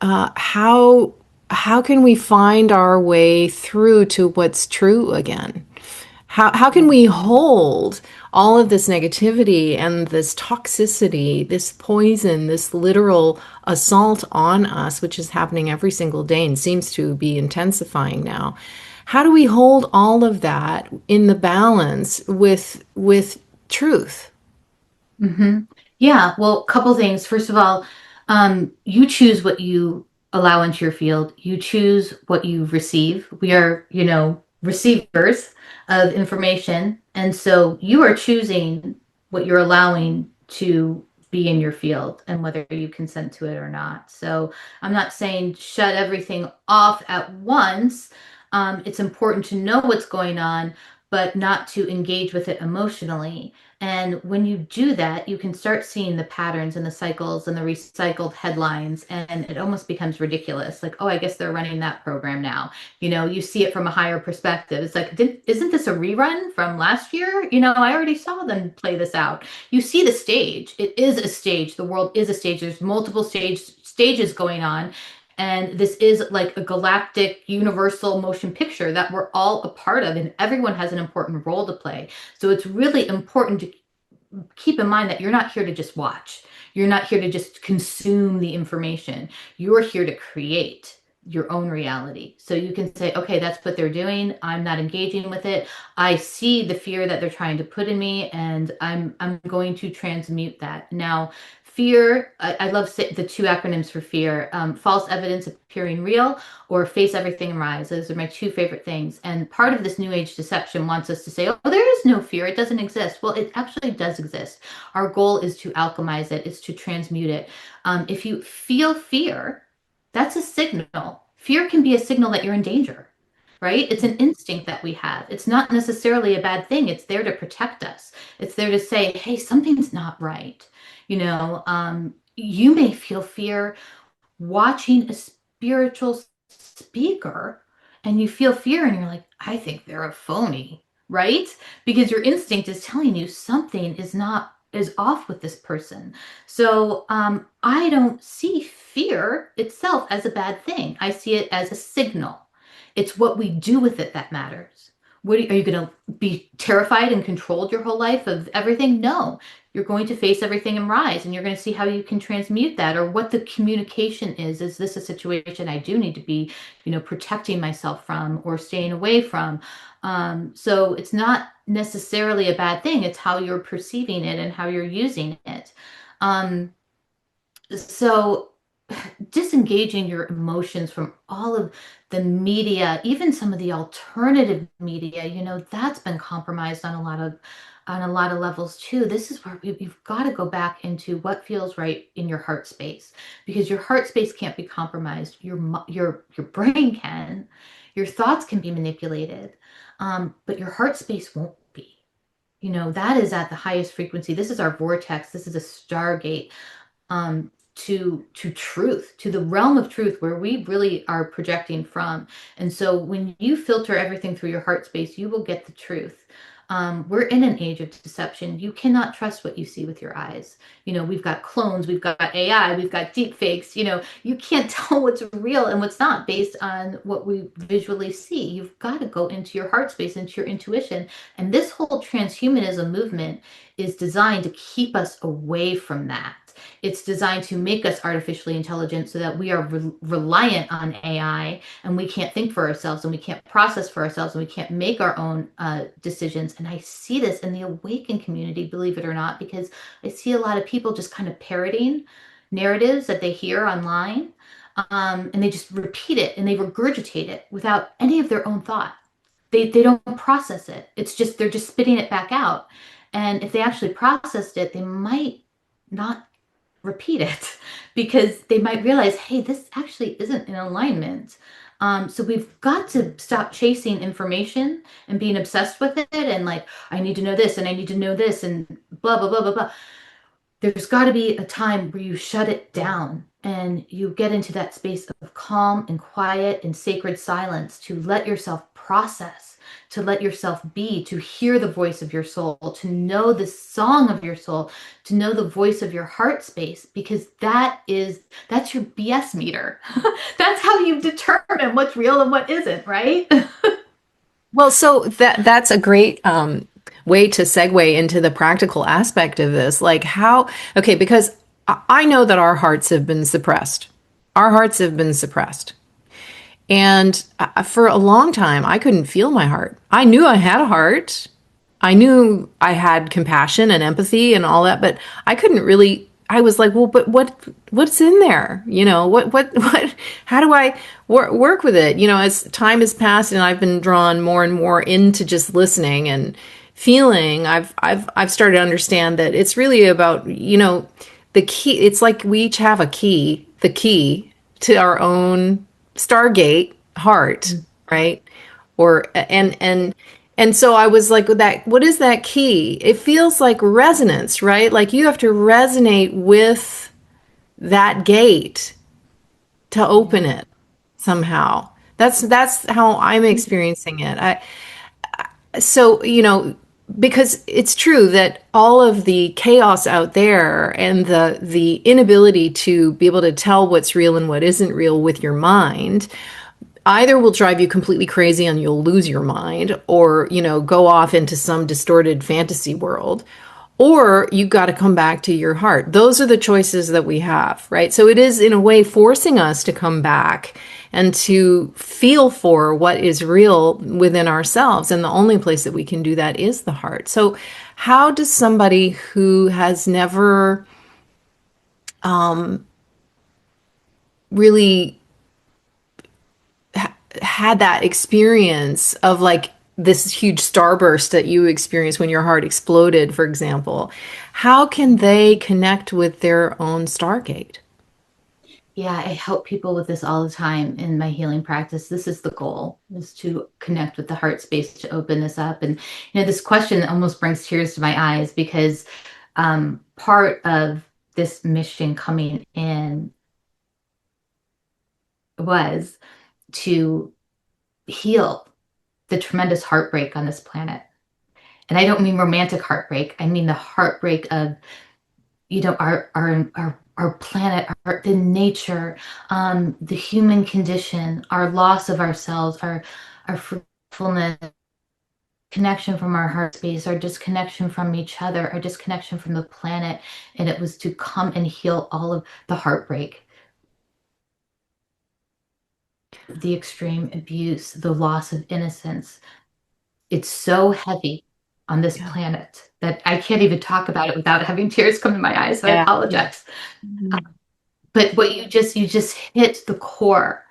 how can we find our way through to what's true again? How can we hold all of this negativity and this toxicity, this poison, this literal assault on us, which is happening every single day and seems to be intensifying now? How do we hold all of that in the balance with truth? Hmm. Yeah, well, a couple things. First of all, you choose what you allow into your field. You choose what you receive. We are, receivers of information, and so you are choosing what you're allowing to be in your field and whether you consent to it or not. So I'm not saying shut everything off at once. It's important to know what's going on, but not to engage with it emotionally. And when you do that, you can start seeing the patterns and the cycles and the recycled headlines, and it almost becomes ridiculous. Like, oh, I guess they're running that program now. You see it from a higher perspective. It's like, isn't this a rerun from last year? I already saw them play this out. You see the stage. It is a stage. The world is a stage. There's multiple stages going on. And this is like a galactic universal motion picture that we're all a part of, and everyone has an important role to play. So it's really important to keep in mind that you're not here to just watch. You're not here to just consume the information. You're here to create your own reality. So you can say, okay, that's what they're doing. I'm not engaging with it. I see the fear that they're trying to put in me, and I'm going to transmute that. Now, fear, I love the two acronyms for fear, false evidence appearing real, or face everything and rise. Those are my two favorite things. And part of this new age deception wants us to say, oh, there is no fear. It doesn't exist. Well, it actually does exist. Our goal is to alchemize it, is to transmute it. If you feel fear, that's a signal. Fear can be a signal that you're in danger, right? It's an instinct that we have. It's not necessarily a bad thing. It's there to protect us. It's there to say, hey, something's not right. You may feel fear watching a spiritual speaker, and you feel fear and you're like, I think they're a phony, right? Because your instinct is telling you something is off with this person. So I don't see fear itself as a bad thing. I see it as a signal. It's what we do with it that matters. Are you going to be terrified and controlled your whole life of everything? No. You're going to face everything and rise, and you're going to see how you can transmute that, or what the communication is. Is this a situation I do need to be, protecting myself from or staying away from? So it's not necessarily a bad thing. It's how you're perceiving it and how you're using it. So disengaging your emotions from all of the media, even some of the alternative media, that's been compromised on a lot of levels too. This is where you've got to go back into what feels right in your heart space, because your heart space can't be compromised. Your brain can, your thoughts can be manipulated, but your heart space won't be. That is at the highest frequency. This is our vortex. This is a stargate. To truth, to the realm of truth where we really are projecting from. And so when you filter everything through your heart space, you will get the truth. We're in an age of deception. You cannot trust what you see with your eyes. We've got clones, we've got AI, we've got deep fakes. You can't tell what's real and what's not based on what we visually see. You've got to go into your heart space, into your intuition. And this whole transhumanism movement is designed to keep us away from that. It's designed to make us artificially intelligent so that we are reliant on AI, and we can't think for ourselves, and we can't process for ourselves, and we can't make our own decisions. And I see this in the awakened community, believe it or not, because I see a lot of people just kind of parroting narratives that they hear online, and they just repeat it and they regurgitate it without any of their own thought. They don't process it. It's just they're just spitting it back out. And if they actually processed it, they might not repeat it, because they might realize, hey, this actually isn't in alignment. So we've got to stop chasing information and being obsessed with it, and like, I need to know this and I need to know this and blah, blah, blah, blah, blah. There's got to be a time where you shut it down and you get into that space of calm and quiet and sacred silence, to let yourself process, to let yourself be, to hear the voice of your soul, to know the song of your soul, to know the voice of your heart space, because that's your BS meter. That's how you determine what's real and what isn't, right? Well, so that's a great way to segue into the practical aspect of this. Like how, okay, because I know that our hearts have been suppressed. Our hearts have been suppressed. And for a long time, I couldn't feel my heart. I knew I had a heart. I knew I had compassion and empathy and all that, but I couldn't really, I was like, well, but what's in there? How do I work with it? As time has passed and I've been drawn more and more into just listening and feeling, I've started to understand that it's really about, the key. It's like we each have a key, the key to our own Stargate heart, right? Or and And so I was like, that, what is that key? It feels like resonance, right? Like you have to resonate with that gate to open Yeah. it somehow. That's how I'm experiencing it. So, because it's true that all of the chaos out there and the inability to be able to tell what's real and what isn't real with your mind either will drive you completely crazy and you'll lose your mind, or go off into some distorted fantasy world, or you got to come back to your heart. Those are the choices that we have, right? So it is in a way forcing us to come back and to feel for what is real within ourselves, and the only place that we can do that is the heart. So how does somebody who has never really had that experience of like this huge starburst that you experienced when your heart exploded, for example, how can they connect with their own stargate? Yeah, I help people with this all the time in my healing practice. This is the goal, is to connect with the heart space, to open this up. And this question almost brings tears to my eyes because part of this mission coming in was to heal the tremendous heartbreak on this planet. And I don't mean romantic heartbreak. I mean the heartbreak of, our planet, the nature, the human condition, our loss of ourselves, our forgetfulness, connection from our heart space, our disconnection from each other, our disconnection from the planet. And it was to come and heal all of the heartbreak, the extreme abuse, the loss of innocence. It's so heavy on this Yeah. planet that I can't even talk about it without having tears come to my eyes. So I Yeah. apologize. Mhm. But what you just hit the core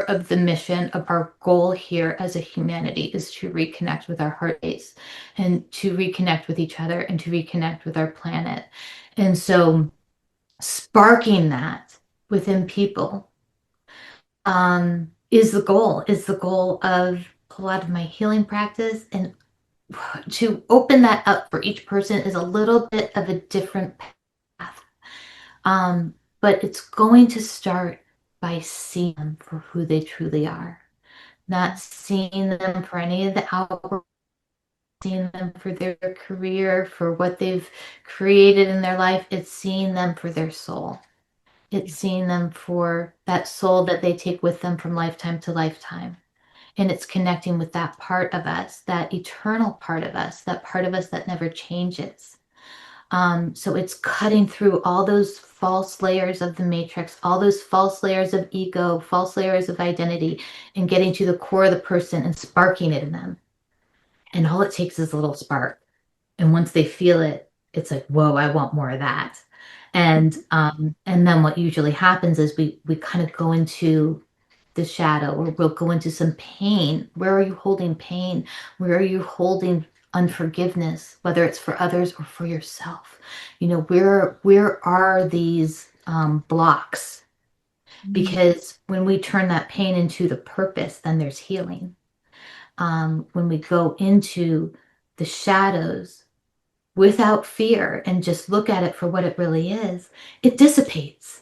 of the mission of our goal here as a humanity is to reconnect with our heart base and to reconnect with each other and to reconnect with our planet. And so sparking that within people is the goal of a lot of my healing practice. And to open that up for each person is a little bit of a different path. But it's going to start by seeing them for who they truly are, not seeing them for any of the outward, seeing them for their career, for what they've created in their life. It's seeing them for their soul. It's seeing them for that soul that they take with them from lifetime to lifetime. And it's connecting with that part of us, that eternal part of us, that part of us that never changes. So it's cutting through all those false layers of the matrix, all those false layers of ego, false layers of identity, and getting to the core of the person and sparking it in them. And all it takes is a little spark. And once they feel it, it's like, whoa, I want more of that. And then what usually happens is we kind of go into the shadow, or we'll go into some pain. Where are you holding pain? Where are you holding unforgiveness, whether it's for others or for yourself? Where are these blocks? Because when we turn that pain into the purpose, then there's healing. When we go into the shadows without fear and just look at it for what it really is, it dissipates.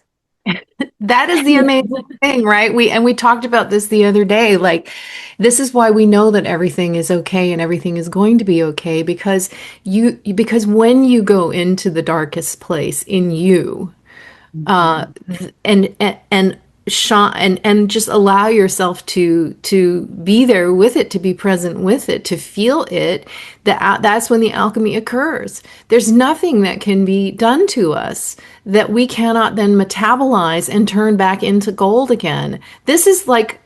That is the amazing thing, right? We talked about this the other day. Like, this is why we know that everything is okay and everything is going to be okay, because because when you go into the darkest place in you, uh Mhm. and shine and just allow yourself to be there with it, to be present with it, to feel it, that's when the alchemy occurs. There's nothing that can be done to us that we cannot then metabolize and turn back into gold again. This is like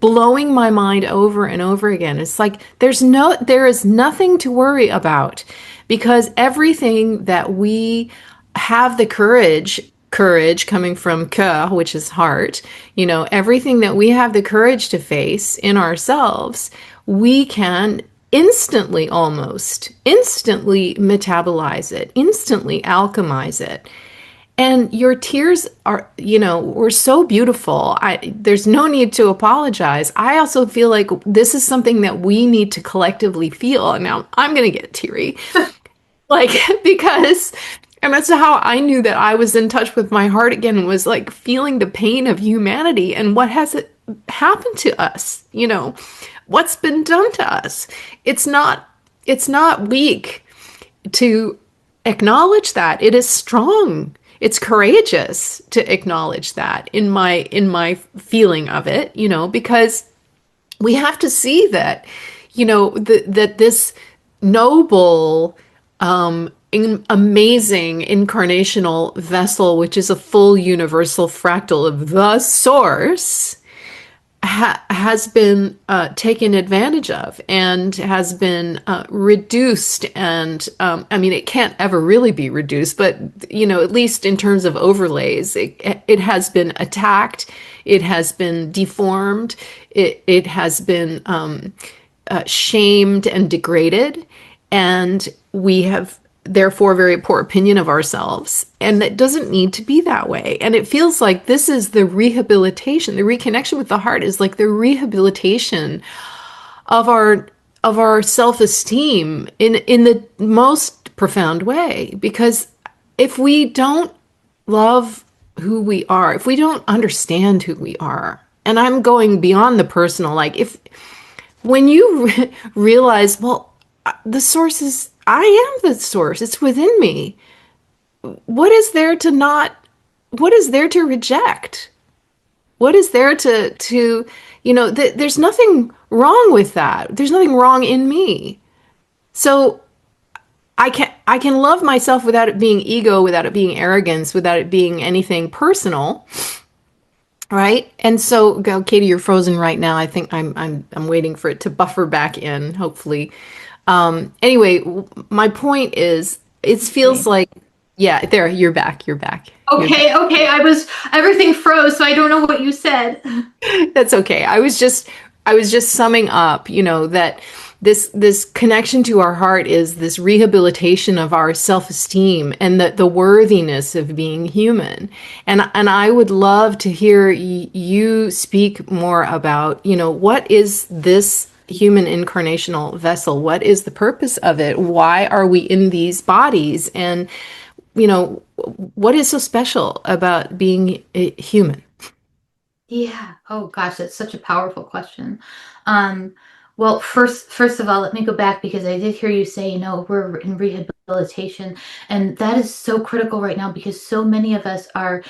blowing my mind over and over again. It's like there is nothing to worry about, because everything that we have the courage coming from ka, which is heart, everything that we have the courage to face in ourselves, we can almost instantly metabolize it, instantly alchemize it. And your tears are, were so beautiful. There's no need to apologize. I also feel like this is something that we need to collectively feel. And now I'm going to get teary, like, because, and that's how I knew that I was in touch with my heart again, was like feeling the pain of humanity and what has it happened to us, what's been done to us. It's not, it's not weak to acknowledge that. It is strong. It's courageous to acknowledge that in my feeling of it, because we have to see that, that this noble, amazing incarnational vessel, which is a full universal fractal of the source, has been taken advantage of and has been reduced. And I mean, it can't ever really be reduced, but at least in terms of overlays, it has been attacked, it has been deformed, it has been shamed and degraded, and we have therefore very poor opinion of ourselves. And it doesn't need to be that way. And it feels like this is the rehabilitation. The reconnection with the heart is like the rehabilitation of our self-esteem in the most profound way. Because if we don't love who we are, if we don't understand who we are, and I'm going beyond the personal, like if when you realize, well, the source is, I am the source, it's within me. What is there to not, what is there to reject? What is there there's nothing wrong with that. There's nothing wrong in me. So I can love myself without it being ego, without it being arrogance, without it being anything personal, right? And so, Katie, you're frozen right now. I think I'm waiting for it to buffer back in, hopefully. Anyway, my point is, it feels Okay. like, yeah, there, you're back, you're back, you're back. Okay, okay. Everything froze, so I don't know what you said. That's okay. I was just summing up, that this connection to our heart is this rehabilitation of our self-esteem and the worthiness of being human. And I would love to hear you speak more about, what is this human incarnational vessel? What is the purpose of it? Why are we in these bodies? And, what is so special about being a human? Yeah. Oh gosh, that's such a powerful question. Um, well, first of all, let me go back because I did hear you say, we're in rehabilitation, and that is so critical right now because so many of us are,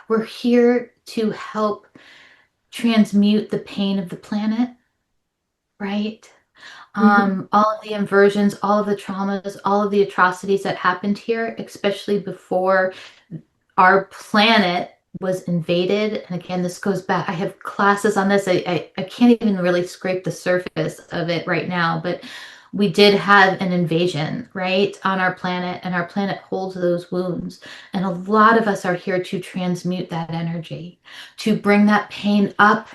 we're here to help transmute the pain of the planet, right? Mhm. All of the inversions, all of the traumas, all of the atrocities that happened here, especially before our planet was invaded. And again, this goes back, I have classes on this. I can't even really scrape the surface of it right now, but we did have an invasion, right, on our planet, and our planet holds those wounds. And a lot of us are here to transmute that energy, to bring that pain up,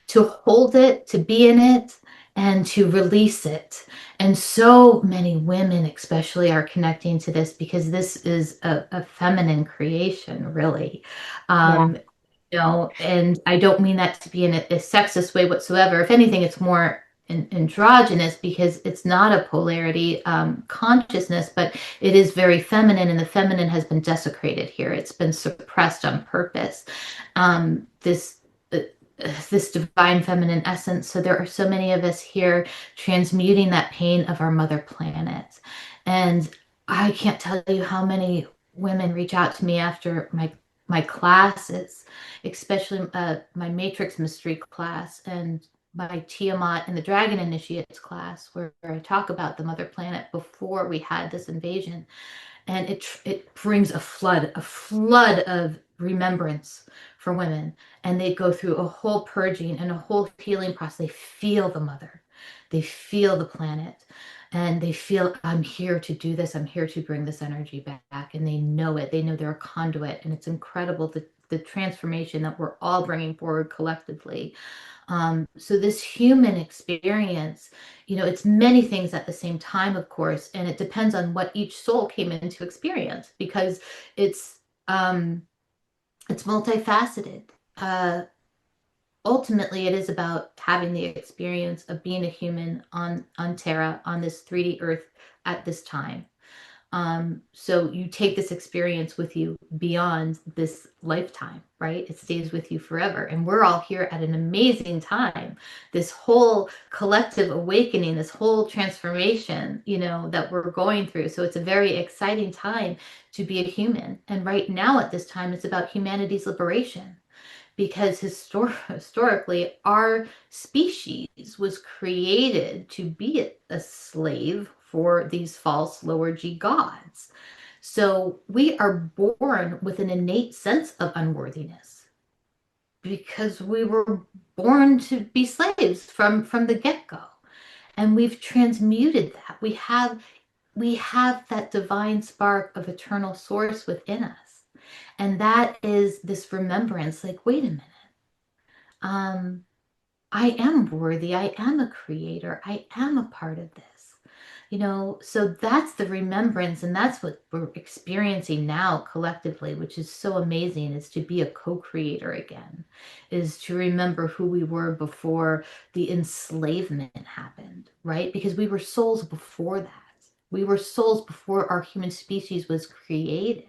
to hold it, to be in it, and to release it. And so many women, especially, are connecting to this because this is a feminine creation, really. Yeah. Um, and I don't mean that to be in a sexist way whatsoever. If anything, it's more androgynous because it's not a polarity consciousness, but it is very feminine, and the feminine has been desecrated here. It's been suppressed on purpose. This this divine feminine essence. So there are so many of us here transmuting that pain of our mother planet. And I can't tell you how many women reach out to me after my classes, especially my Matrix Mystery class and my Tiamat and the Dragon Initiates class, where I talk about the mother planet before we had this invasion, and it brings a flood of remembrance for women, and they go through a whole purging and a whole healing process. They feel the mother, they feel the planet, and they feel, I'm here to do this, I'm here to bring this energy back, and they know it, they know they're a conduit. And it's incredible, the transformation that we're all bringing forward collectively. So this human experience, it's many things at the same time, of course, and it depends on what each soul came in to experience, because it's um, it's multifaceted. Ultimately, it is about having the experience of being a human on Terra, on this 3D Earth at this time. So you take this experience with you beyond this lifetime, right? It stays with you forever. And we're all here at an amazing time. This whole collective awakening, this whole transformation, that we're going through. So it's a very exciting time to be a human. And right now at this time, it's about humanity's liberation, because historically our species was created to be a slave for these false lower G gods. So we are born with an innate sense of unworthiness, because we were born to be slaves from the get-go, and we've transmuted that. We have that divine spark of eternal source within us, and that is this remembrance, like, wait a minute, um, I am worthy. I am a creator. I am a part of this. So that's the remembrance, and that's what we're experiencing now collectively, which is so amazing, is to be a co-creator again, is to remember who we were before the enslavement happened, right? Because we were souls before that. We were souls before our human species was created.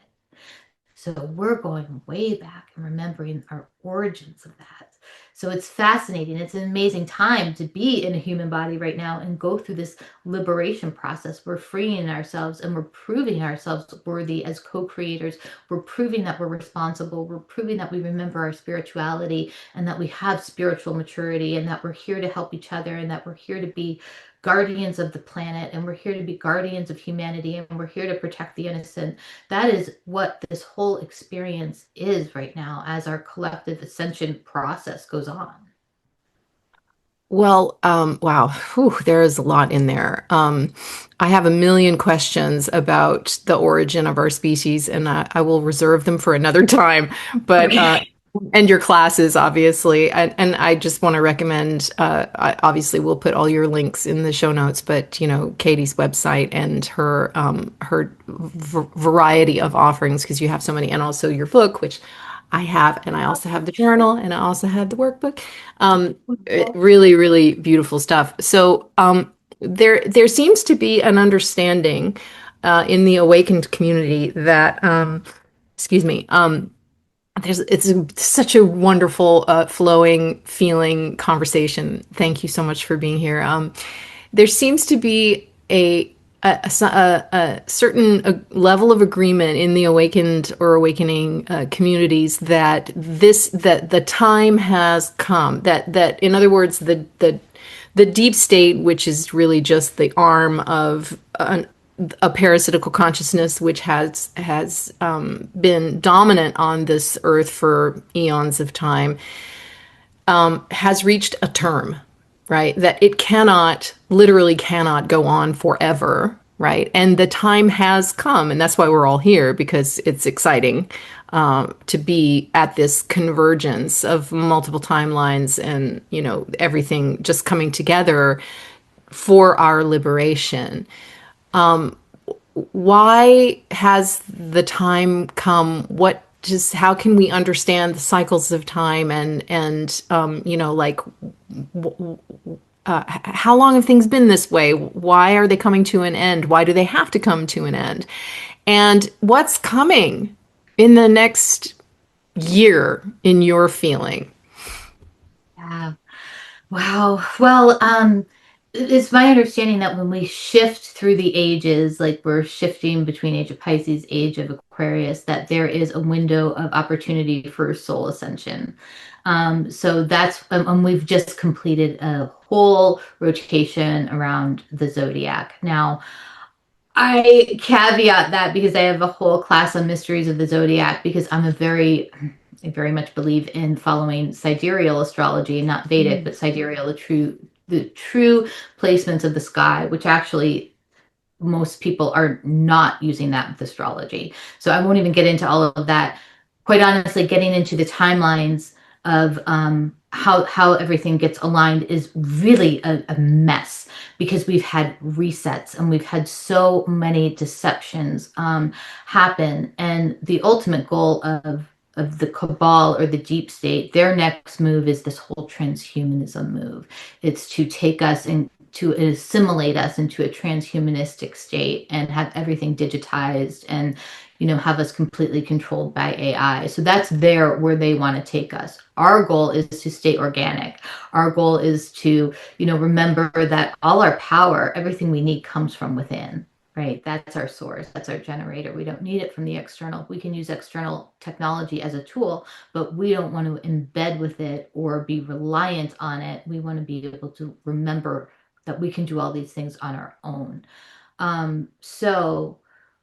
So we're going way back and remembering our origins of that. So it's fascinating. It's an amazing time to be in a human body right now and go through this liberation process. We're freeing ourselves, and we're proving ourselves worthy as co-creators. We're proving that we're responsible. We're proving that we remember our spirituality, and that we have spiritual maturity, and that we're here to help each other, and that we're here to be guardians of the planet, and we're here to be guardians of humanity, and we're here to protect the innocent. That is what this whole experience is right now, as our collective ascension process goes on. Well, wow, whew, there is a lot in there. I have a million questions about the origin of our species, and I will reserve them for another time. But Okay. and your classes, obviously, and I just want to recommend. Obviously, we'll put all your links in the show notes, but Katie's website and her variety of offerings, because you have so many, and also your book, which I have, and I also have the journal, and I also have the workbook. Really, really beautiful stuff. So there seems to be an understanding in the awakened community that excuse me. Such a wonderful, flowing, feeling conversation. Thank you so much for being here. There seems to be a certain level of agreement in the awakened or awakening communities that the time has come. That in other words, the deep state, which is really just the arm of a parasitical consciousness, which has been dominant on this earth for eons of time, has reached a term, right? That it literally cannot go on forever, right? And the time has come, and that's why we're all here, because it's exciting to be at this convergence of multiple timelines, and everything just coming together for our liberation. Why has the time come? How can we understand the cycles of time, like how long have things been this way? Why are they coming to an end? Why do they have to come to an end? And what's coming in the next year in your feeling? Yeah. Wow. Well, it's my understanding that when we shift through the ages, like we're shifting between age of Pisces, age of Aquarius, that there is a window of opportunity for soul ascension. So that's, and we've just completed a whole rotation around the zodiac. Now, I caveat that because I have a whole class on mysteries of the zodiac, because I very much believe in following sidereal astrology, not Vedic, but sidereal, the true placements of the sky, which actually most people are not using that with astrology. So I won't even get into all of that. quite honestly, getting into the timelines of how everything gets aligned is really a mess because we've had resets and we've had so many deceptions happen. And the ultimate goal of the cabal or the deep state, their next move is this whole transhumanism move. It's to take us and to assimilate us into a transhumanistic state and have everything digitized and have us completely controlled by AI. So that's where they want to take us. Our goal is to stay organic. Our goal is to, remember that all our power, everything we need comes from within, right? That's our source. That's our generator. We don't need it from the external. We can use external technology as a tool, but we don't want to embed with it or be reliant on it. We want to be able to remember that we can do all these things on our own. So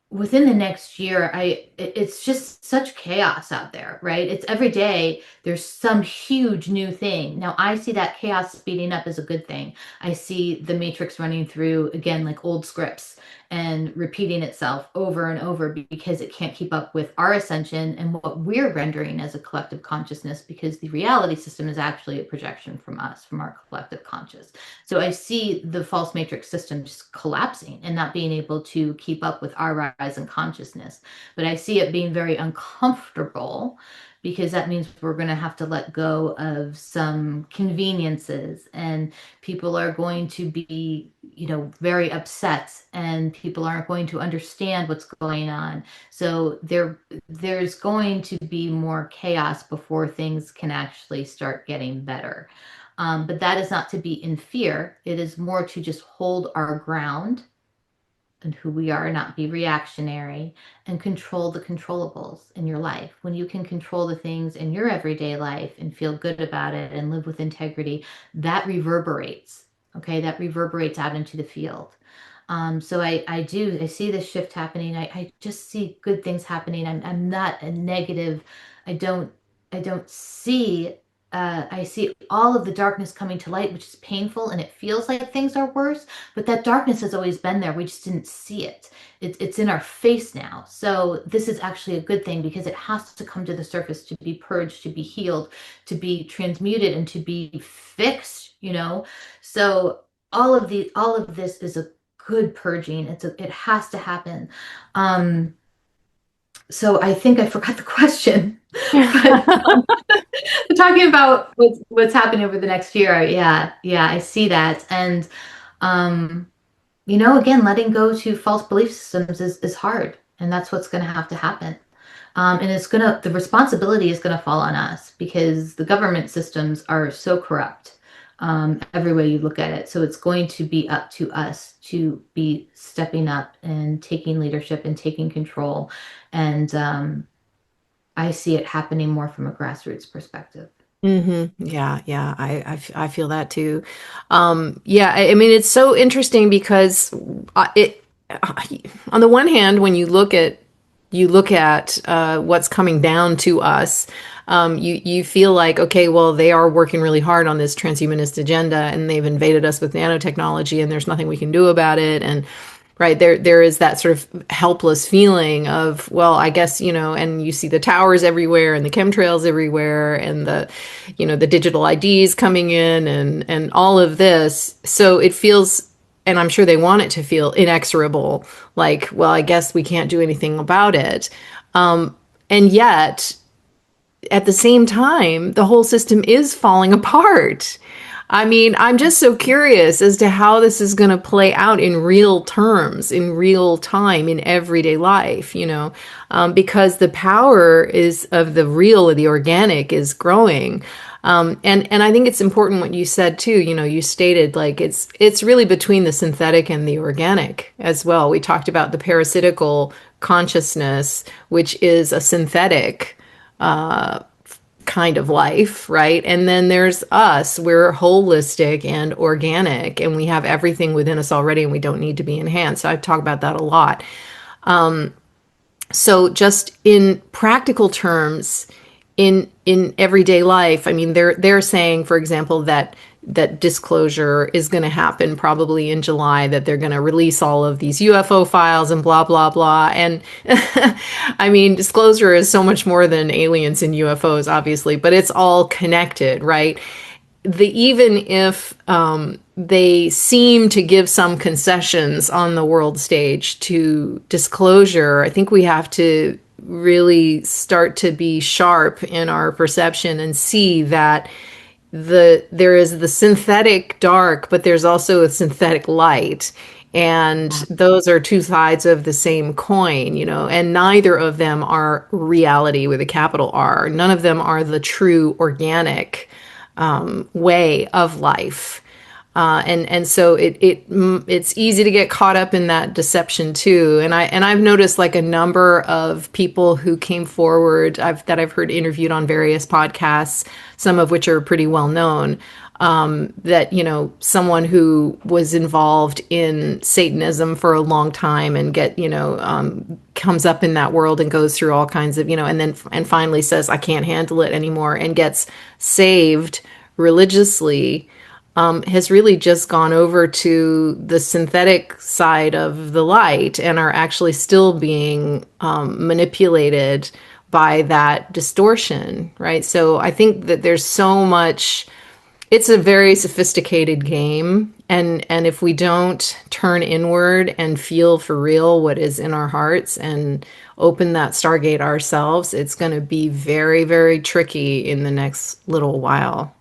within the next year, it's just such chaos out there, right? It's every day there's some huge new thing. Now I see that chaos speeding up as a good thing. I see the matrix running through again like old scripts and repeating itself over and over because it can't keep up with our ascension and what we're rendering as a collective consciousness, because the reality system is actually a projection from us, from our collective conscious. So I see the false matrix system just collapsing and not being able to keep up with our rise in consciousness. But I see it being very uncomfortable because that means we're going to have to let go of some conveniences, and people are going to be, very upset, and people aren't going to understand what's going on. So there's going to be more chaos before things can actually start getting better. But that is not to be in fear. It is more to just hold our ground and who we are, not be reactionary, and control the controllables in your life. When you can control the things in your everyday life and feel good about it and live with integrity, that reverberates. Okay, that reverberates out into the field. So I see this shift happening. I just see good things happening. I'm not a negative. I don't I don't see I see all of the darkness coming to light, which is painful and it feels like things are worse, but that darkness has always been there. We just didn't see it. It's in our face now. So this is actually a good thing because it has to come to the surface to be purged, to be healed, to be transmuted, and to be fixed. So all of this is a good purging. It has to happen. Um, so I think I forgot the question, but talking about what's happening over the next year, yeah, I see that. And um, again, letting go to false belief systems is hard, and that's what's going to have to happen. And the responsibility is going to fall on us because the government systems are so corrupt, every way you look at it. So it's going to be up to us to be stepping up and taking leadership and taking control. And I see it happening more from a grassroots perspective. Yeah, yeah, I feel that too. Yeah, I mean, it's so interesting because it, on the one hand, when you look at what's coming down to us, you feel like, okay, well, they are working really hard on this transhumanist agenda, and they've invaded us with nanotechnology, and there's nothing we can do about it, and right there is that sort of helpless feeling of, well, I guess, and you see the towers everywhere and the chemtrails everywhere and the digital IDs coming in and all of this. So it feels, and I'm sure they want it to feel inexorable, like, well, I guess we can't do anything about it. And yet, at the same time, the whole system is falling apart. I mean, I'm just so curious as to how this is going to play out in real terms, in real time, in everyday life, because the power is of the real, or the organic, is growing. And I think it's important what you said too. You stated like it's really between the synthetic and the organic as well. We talked about the parasitical consciousness, which is a synthetic kind of life, right? And then there's us. We're holistic and organic, and we have everything within us already, and we don't need to be enhanced. So I talk about that a lot. So just in practical terms, in everyday life, I mean, they're saying, for example, that that disclosure is going to happen probably in July, that they're going to release all of these UFO files and blah, blah, blah. And I mean, disclosure is so much more than aliens and UFOs, obviously, but it's all connected, right? Even if they seem to give some concessions on the world stage to disclosure, I think we have to really start to be sharp in our perception and see that there is the synthetic dark, but there's also a synthetic light. And those are two sides of the same coin, and neither of them are reality with a capital R. None of them are the true organic way of life. And so it's easy to get caught up in that deception too. And I've noticed like a number of people who came forward that I've heard interviewed on various podcasts, some of which are pretty well known. That someone who was involved in Satanism for a long time and comes up in that world and goes through all kinds of and finally says I can't handle it anymore and gets saved religiously, has really just gone over to the synthetic side of the light and are actually still being manipulated by that distortion, right? So I think that there's so much. It's a very sophisticated game, and if we don't turn inward and feel for real what is in our hearts and open that stargate ourselves, it's going to be very, very tricky in the next little while.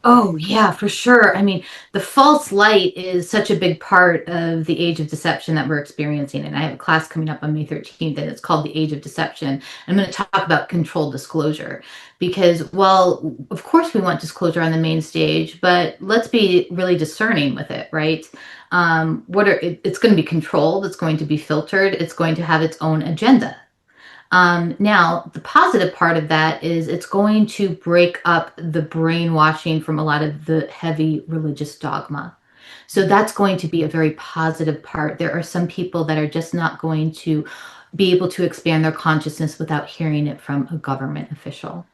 Oh, yeah, for sure. I mean, the false light is such a big part of the age of deception that we're experiencing. And I have a class coming up on May 13th, and it's called The Age of Deception. I'm going to talk about controlled disclosure because, well, of course, we want disclosure on the main stage, but let's be really discerning with it, right? It's going to be controlled, it's going to be filtered, it's going to have its own agenda. Now, the positive part of that is it's going to break up the brainwashing from a lot of the heavy religious dogma. So that's going to be a very positive part. There are some people that are just not going to be able to expand their consciousness without hearing it from a government official.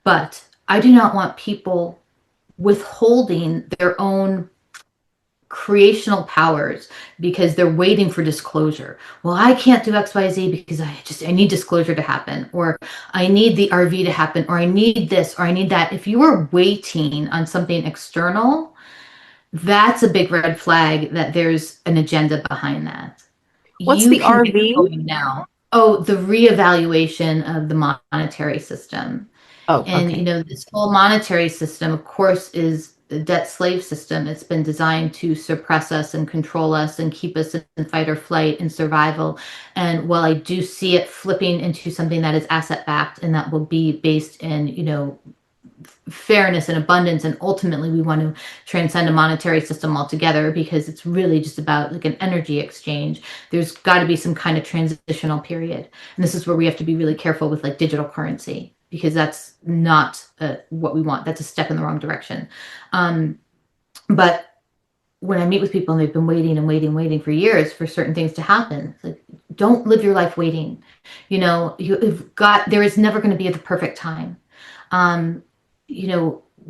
But I do not want people withholding their own creational powers because they're waiting for disclosure. Well, I can't do XYZ because I need disclosure to happen, or I need the RV to happen, or I need this, or I need that. If you are waiting on something external, that's a big red flag that there's an agenda behind that. What's You the can get RV? going now. Oh, the reevaluation of the monetary system. Oh, And, okay. this whole monetary system, of course, is the debt slave system. It's been designed to suppress us and control us and keep us in fight or flight and survival. And while I do see it flipping into something that is asset backed and that will be based in, fairness and abundance, and ultimately we want to transcend a monetary system altogether because it's really just about like an energy exchange. There's got to be some kind of transitional period, and this is where we have to be really careful with like digital currency because that's not what we want. That's a step in the wrong direction. But when I meet with people and they've been waiting and waiting for years for certain things to happen, it's like, don't live your life waiting. There is never going to be the perfect time. Um,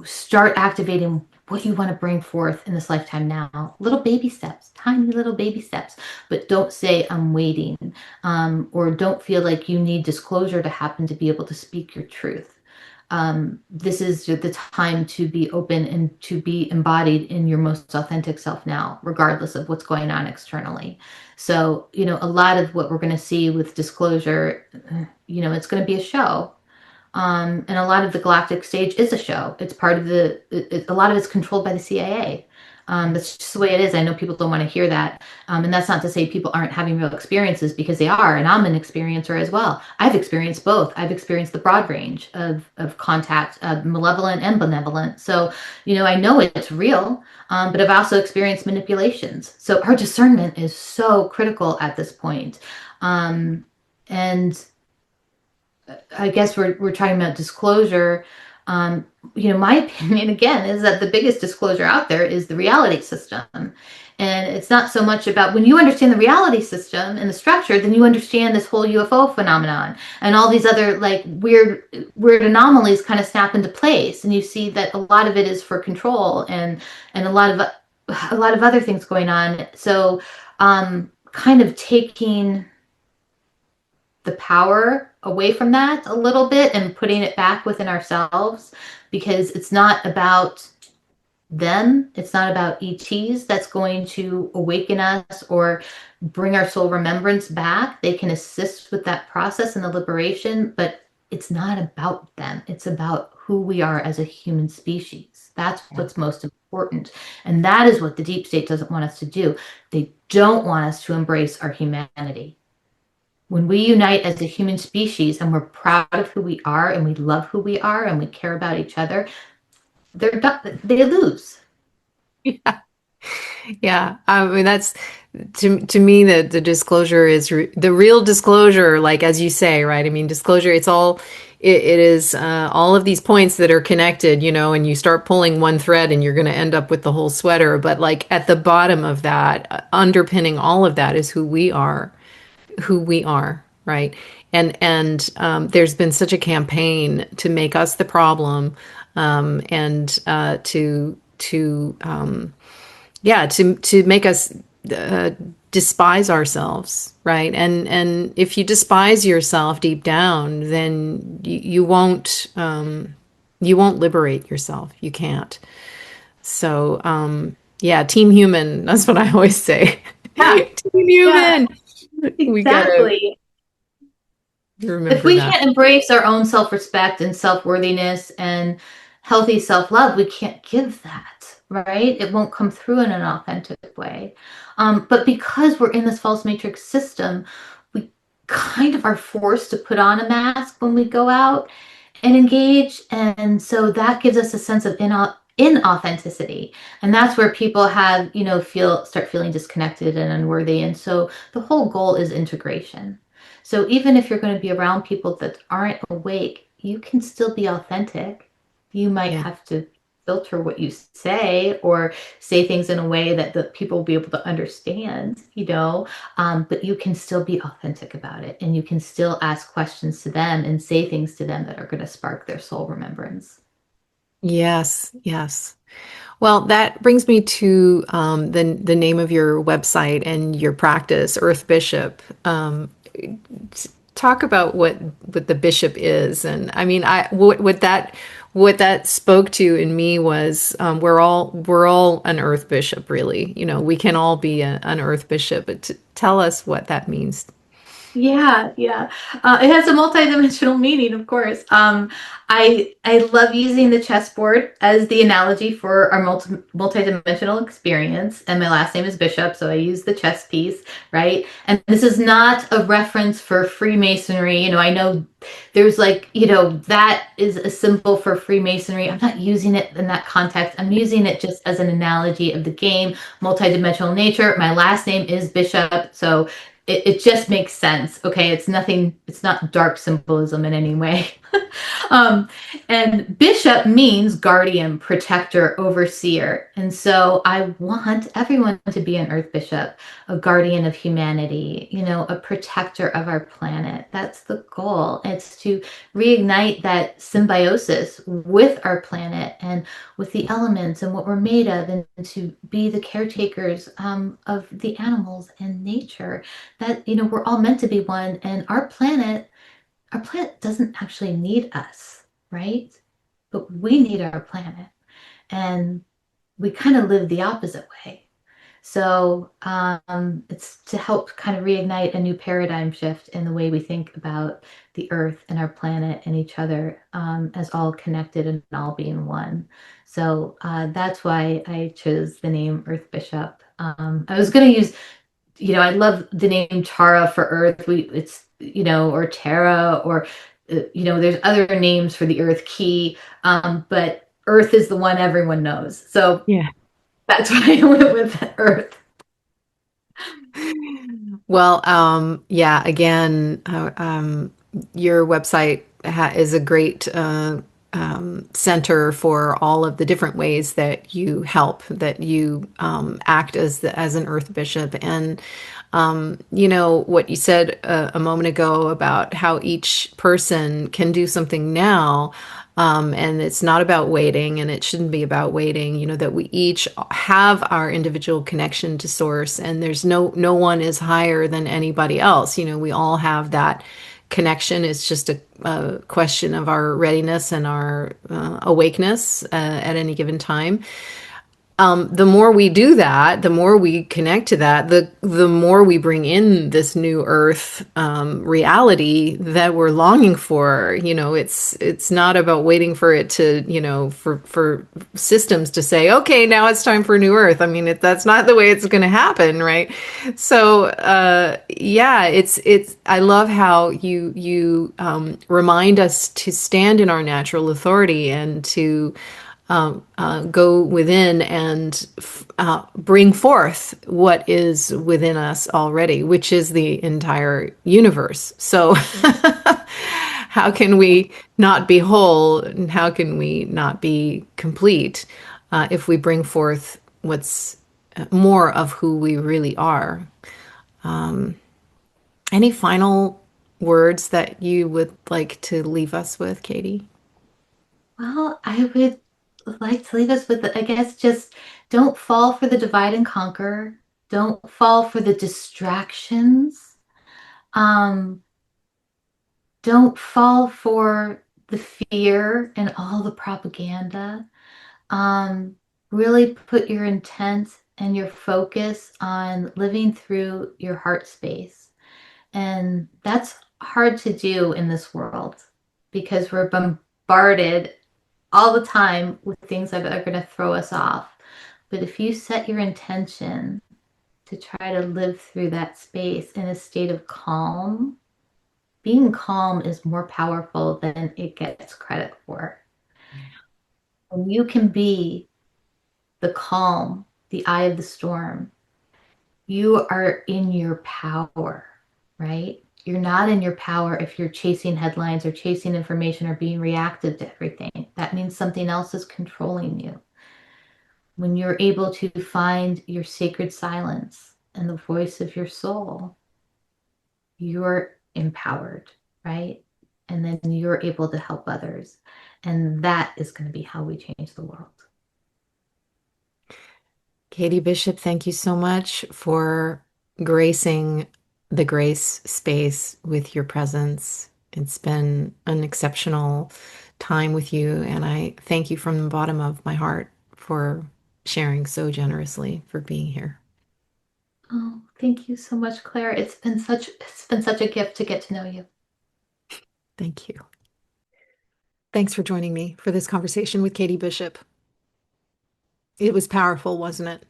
Start activating what you want to bring forth in this lifetime now. Little baby steps, tiny little baby steps, but don't say I'm waiting, or don't feel like you need disclosure to happen to be able to speak your truth. This is the time to be open and to be embodied in your most authentic self now, regardless of what's going on externally. So, a lot of what we're going to see with disclosure, it's going to be a show. And a lot of the galactic stage is a show. It's part of a lot of it's controlled by the CIA. That's just the way it is. I know people don't want to hear that. And that's not to say people aren't having real experiences, because they are. And I'm an experiencer as well. I've experienced both. I've experienced the broad range of contact, malevolent and benevolent. So, I know it's real, but I've also experienced manipulations. So our discernment is so critical at this point. And I guess we're talking about disclosure. Um, my opinion again is that the biggest disclosure out there is the reality system. And it's not so much about when you understand the reality system and the structure, then you understand this whole UFO phenomenon and all these other like weird anomalies kind of snap into place. And you see that a lot of it is for control and a lot of other things going on. So kind of taking the power away from that a little bit and putting it back within ourselves, because it's not about them. It's not about ETs that's going to awaken us or bring our soul remembrance back. They can assist with that process and the liberation, but it's not about them. It's about who we are as a human species. That's what's most important. And that is what the deep state doesn't want us to do. They don't want us to embrace our humanity. When we unite as a human species and we're proud of who we are and we love who we are and we care about each other, they lose. Yeah. Yeah. I mean, that's to me the disclosure is the real disclosure, like as you say, right? I mean, disclosure, it is all of these points that are connected, and you start pulling one thread and you're going to end up with the whole sweater. But like at the bottom of that, underpinning all of that is who we are, right? And there's been such a campaign to make us the problem, and to make us uh, despise ourselves, right? And if you despise yourself deep down, then you won't liberate yourself. You can't. So yeah, team human. That's what I always say. Yeah, Team yeah, human. We gotta exactly. If remember we that. can't embrace our own self-respect and self-worthiness and healthy self-love, we can't give that, right? It won't come through in an authentic way. But because we're in this false matrix system, we kind of are forced to put on a mask when we go out and engage. And so that gives us a sense of inauthenticity. And that's where people have, start feeling disconnected and unworthy. And so the whole goal is integration. So even if you're going to be around people that aren't awake, you can still be authentic. You might Yeah. have to filter what you say or say things in a way that the people will be able to understand, but you can still be authentic about it and you can still ask questions to them and say things to them that are going to spark their soul remembrance. Yes, yes. Well, that brings me to the name of your website and your practice, Earth Bishop. Talk about what the bishop is, and I mean, what that spoke to in me was we're all an Earth Bishop, really. We can all be an Earth Bishop. But tell us what that means. Yeah, yeah. It has a multidimensional meaning, of course. I love using the chessboard as the analogy for our multidimensional experience, and my last name is Bishop, so I use the chess piece, right? And this is not a reference for Freemasonry. I know there's like, that is a symbol for Freemasonry. I'm not using it in that context. I'm using it just as an analogy of the game, multidimensional nature. My last name is Bishop, so it just makes sense. Okay, it's not dark symbolism in any way. um, and bishop means guardian, protector, overseer. And so I want everyone to be an earth bishop, a guardian of humanity, a protector of our planet. That's the goal. It's to reignite that symbiosis with our planet and with the elements and what we're made of, and to be the caretakers of the animals and nature. That we're all meant to be one, and our planet doesn't actually need us, right? But we need our planet, and we kind of live the opposite way. So it's to help kind of reignite a new paradigm shift in the way we think about the earth and our planet and each other, as all connected and all being one. So that's why I chose the name Earth Bishop. I was going to use, I love the name Tara for Earth. Or Terra, or there's other names for the Earth key, but Earth is the one everyone knows. So Yeah. that's why I went with Earth. Well, yeah, again, your website is a great center for all of the different ways that you help, that you act as an Earth Bishop. And you know what you said a moment ago about how each person can do something now. And it's not about waiting, and it shouldn't be about waiting. You know that we each have our individual connection to Source, and there's no one is higher than anybody else. You know, we all have that connection. It's just a question of our readiness and our awakeness at any given time. The more we do that, the more we connect to that, the more we bring in this new Earth reality that we're longing for. You know, it's not about waiting for it to, you know, for systems to say, okay, now it's time for new Earth. I mean, that's not the way it's going to happen, right? So, yeah, it's. I love how you remind us to stand in our natural authority and to go within and bring forth what is within us already, which is the entire universe. So, how can we not be whole, and how can we not be complete if we bring forth what's more of who we really are? Any final words that you would like to leave us with, Katie? Well, I would like to leave us with, I guess, just don't fall for the divide and conquer. Don't fall for the distractions. Um, don't fall for the fear and all the propaganda. Um, really put your intent and your focus on living through your heart space. And that's hard to do in this world because we're bombarded all the time with things that are going to throw us off. But if you set your intention to try to live through that space in a state of calm, being calm is more powerful than it gets credit for. When you can be the calm, the eye of the storm, you are in your power, right? You're not in your power if you're chasing headlines or chasing information or being reactive to everything. That means something else is controlling you. When you're able to find your sacred silence and the voice of your soul, you're empowered, right? And then you're able to help others. And that is going to be how we change the world. Katie Bishop, thank you so much for gracing the grace space with your presence. It's been an exceptional time with you, and I thank you from the bottom of my heart for sharing so generously, for being here. Oh, thank you so much, Claire. It's been such a gift to get to know you. Thank you. Thanks for joining me for this conversation with Katie Bishop. It was powerful, wasn't it?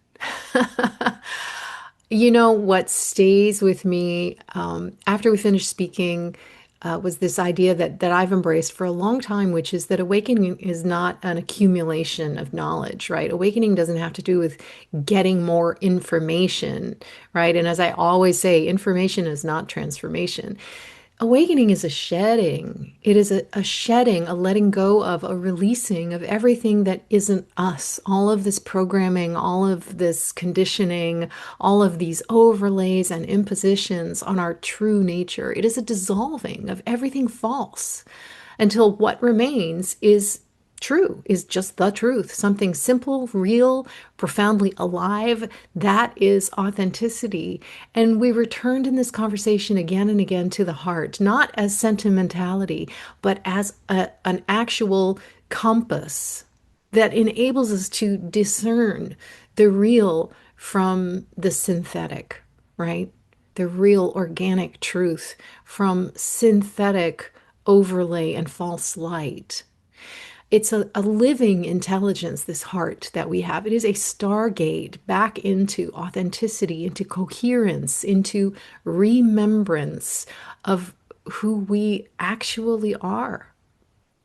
You know, what stays with me after we finished speaking was this idea that I've embraced for a long time, which is that awakening is not an accumulation of knowledge, right? Awakening doesn't have to do with getting more information, right? And as I always say, information is not transformation. Awakening is a shedding. It is a shedding, a letting go of, a releasing of everything that isn't us. All of this programming, all of this conditioning, all of these overlays and impositions on our true nature. It is a dissolving of everything false until what remains is true, is just the truth, something simple, real, profoundly alive. That is authenticity. And we returned in this conversation again and again to the heart, not as sentimentality, but as an actual compass that enables us to discern the real from the synthetic, right? The real organic truth from synthetic overlay and false light. It's a living intelligence, this heart that we have. It is a stargate back into authenticity, into coherence, into remembrance of who we actually are.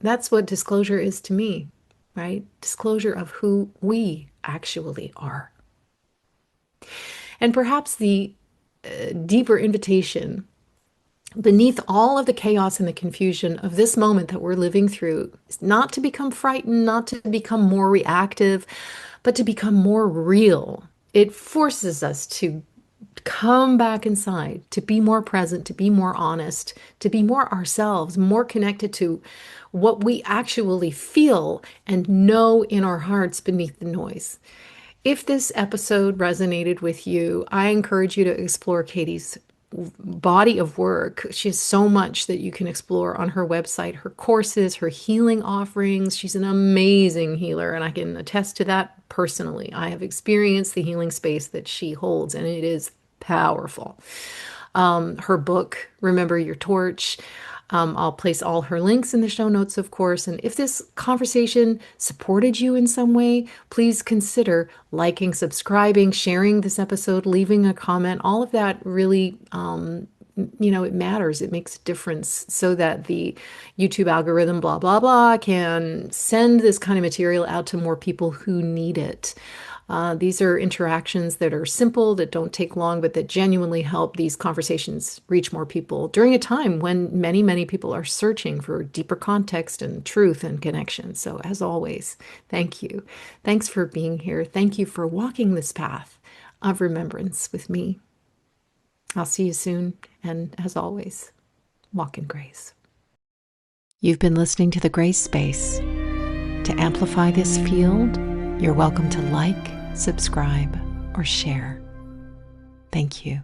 That's what disclosure is to me, right? Disclosure of who we actually are. And perhaps the deeper invitation beneath all of the chaos and the confusion of this moment that we're living through, is not to become frightened, not to become more reactive, but to become more real. It forces us to come back inside, to be more present, to be more honest, to be more ourselves, more connected to what we actually feel and know in our hearts beneath the noise. If this episode resonated with you, I encourage you to explore Katie's body of work. She has so much that you can explore on her website, her courses, her healing offerings. She's an amazing healer, and I can attest to that personally. I have experienced the healing space that she holds, and it is powerful. Her book, Remember Your Torch. I'll place all her links in the show notes, of course. And if this conversation supported you in some way, please consider liking, subscribing, sharing this episode, leaving a comment. All of that really, it matters. It makes a difference so that the YouTube algorithm, blah, blah, blah, can send this kind of material out to more people who need it. These are interactions that are simple, that don't take long, but that genuinely help these conversations reach more people during a time when many, many people are searching for deeper context and truth and connection. So, as always, thank you. Thanks for being here. Thank you for walking this path of remembrance with me. I'll see you soon. And as always, walk in grace. You've been listening to The Grace Space. To amplify this field, you're welcome to like, subscribe, or share. Thank you.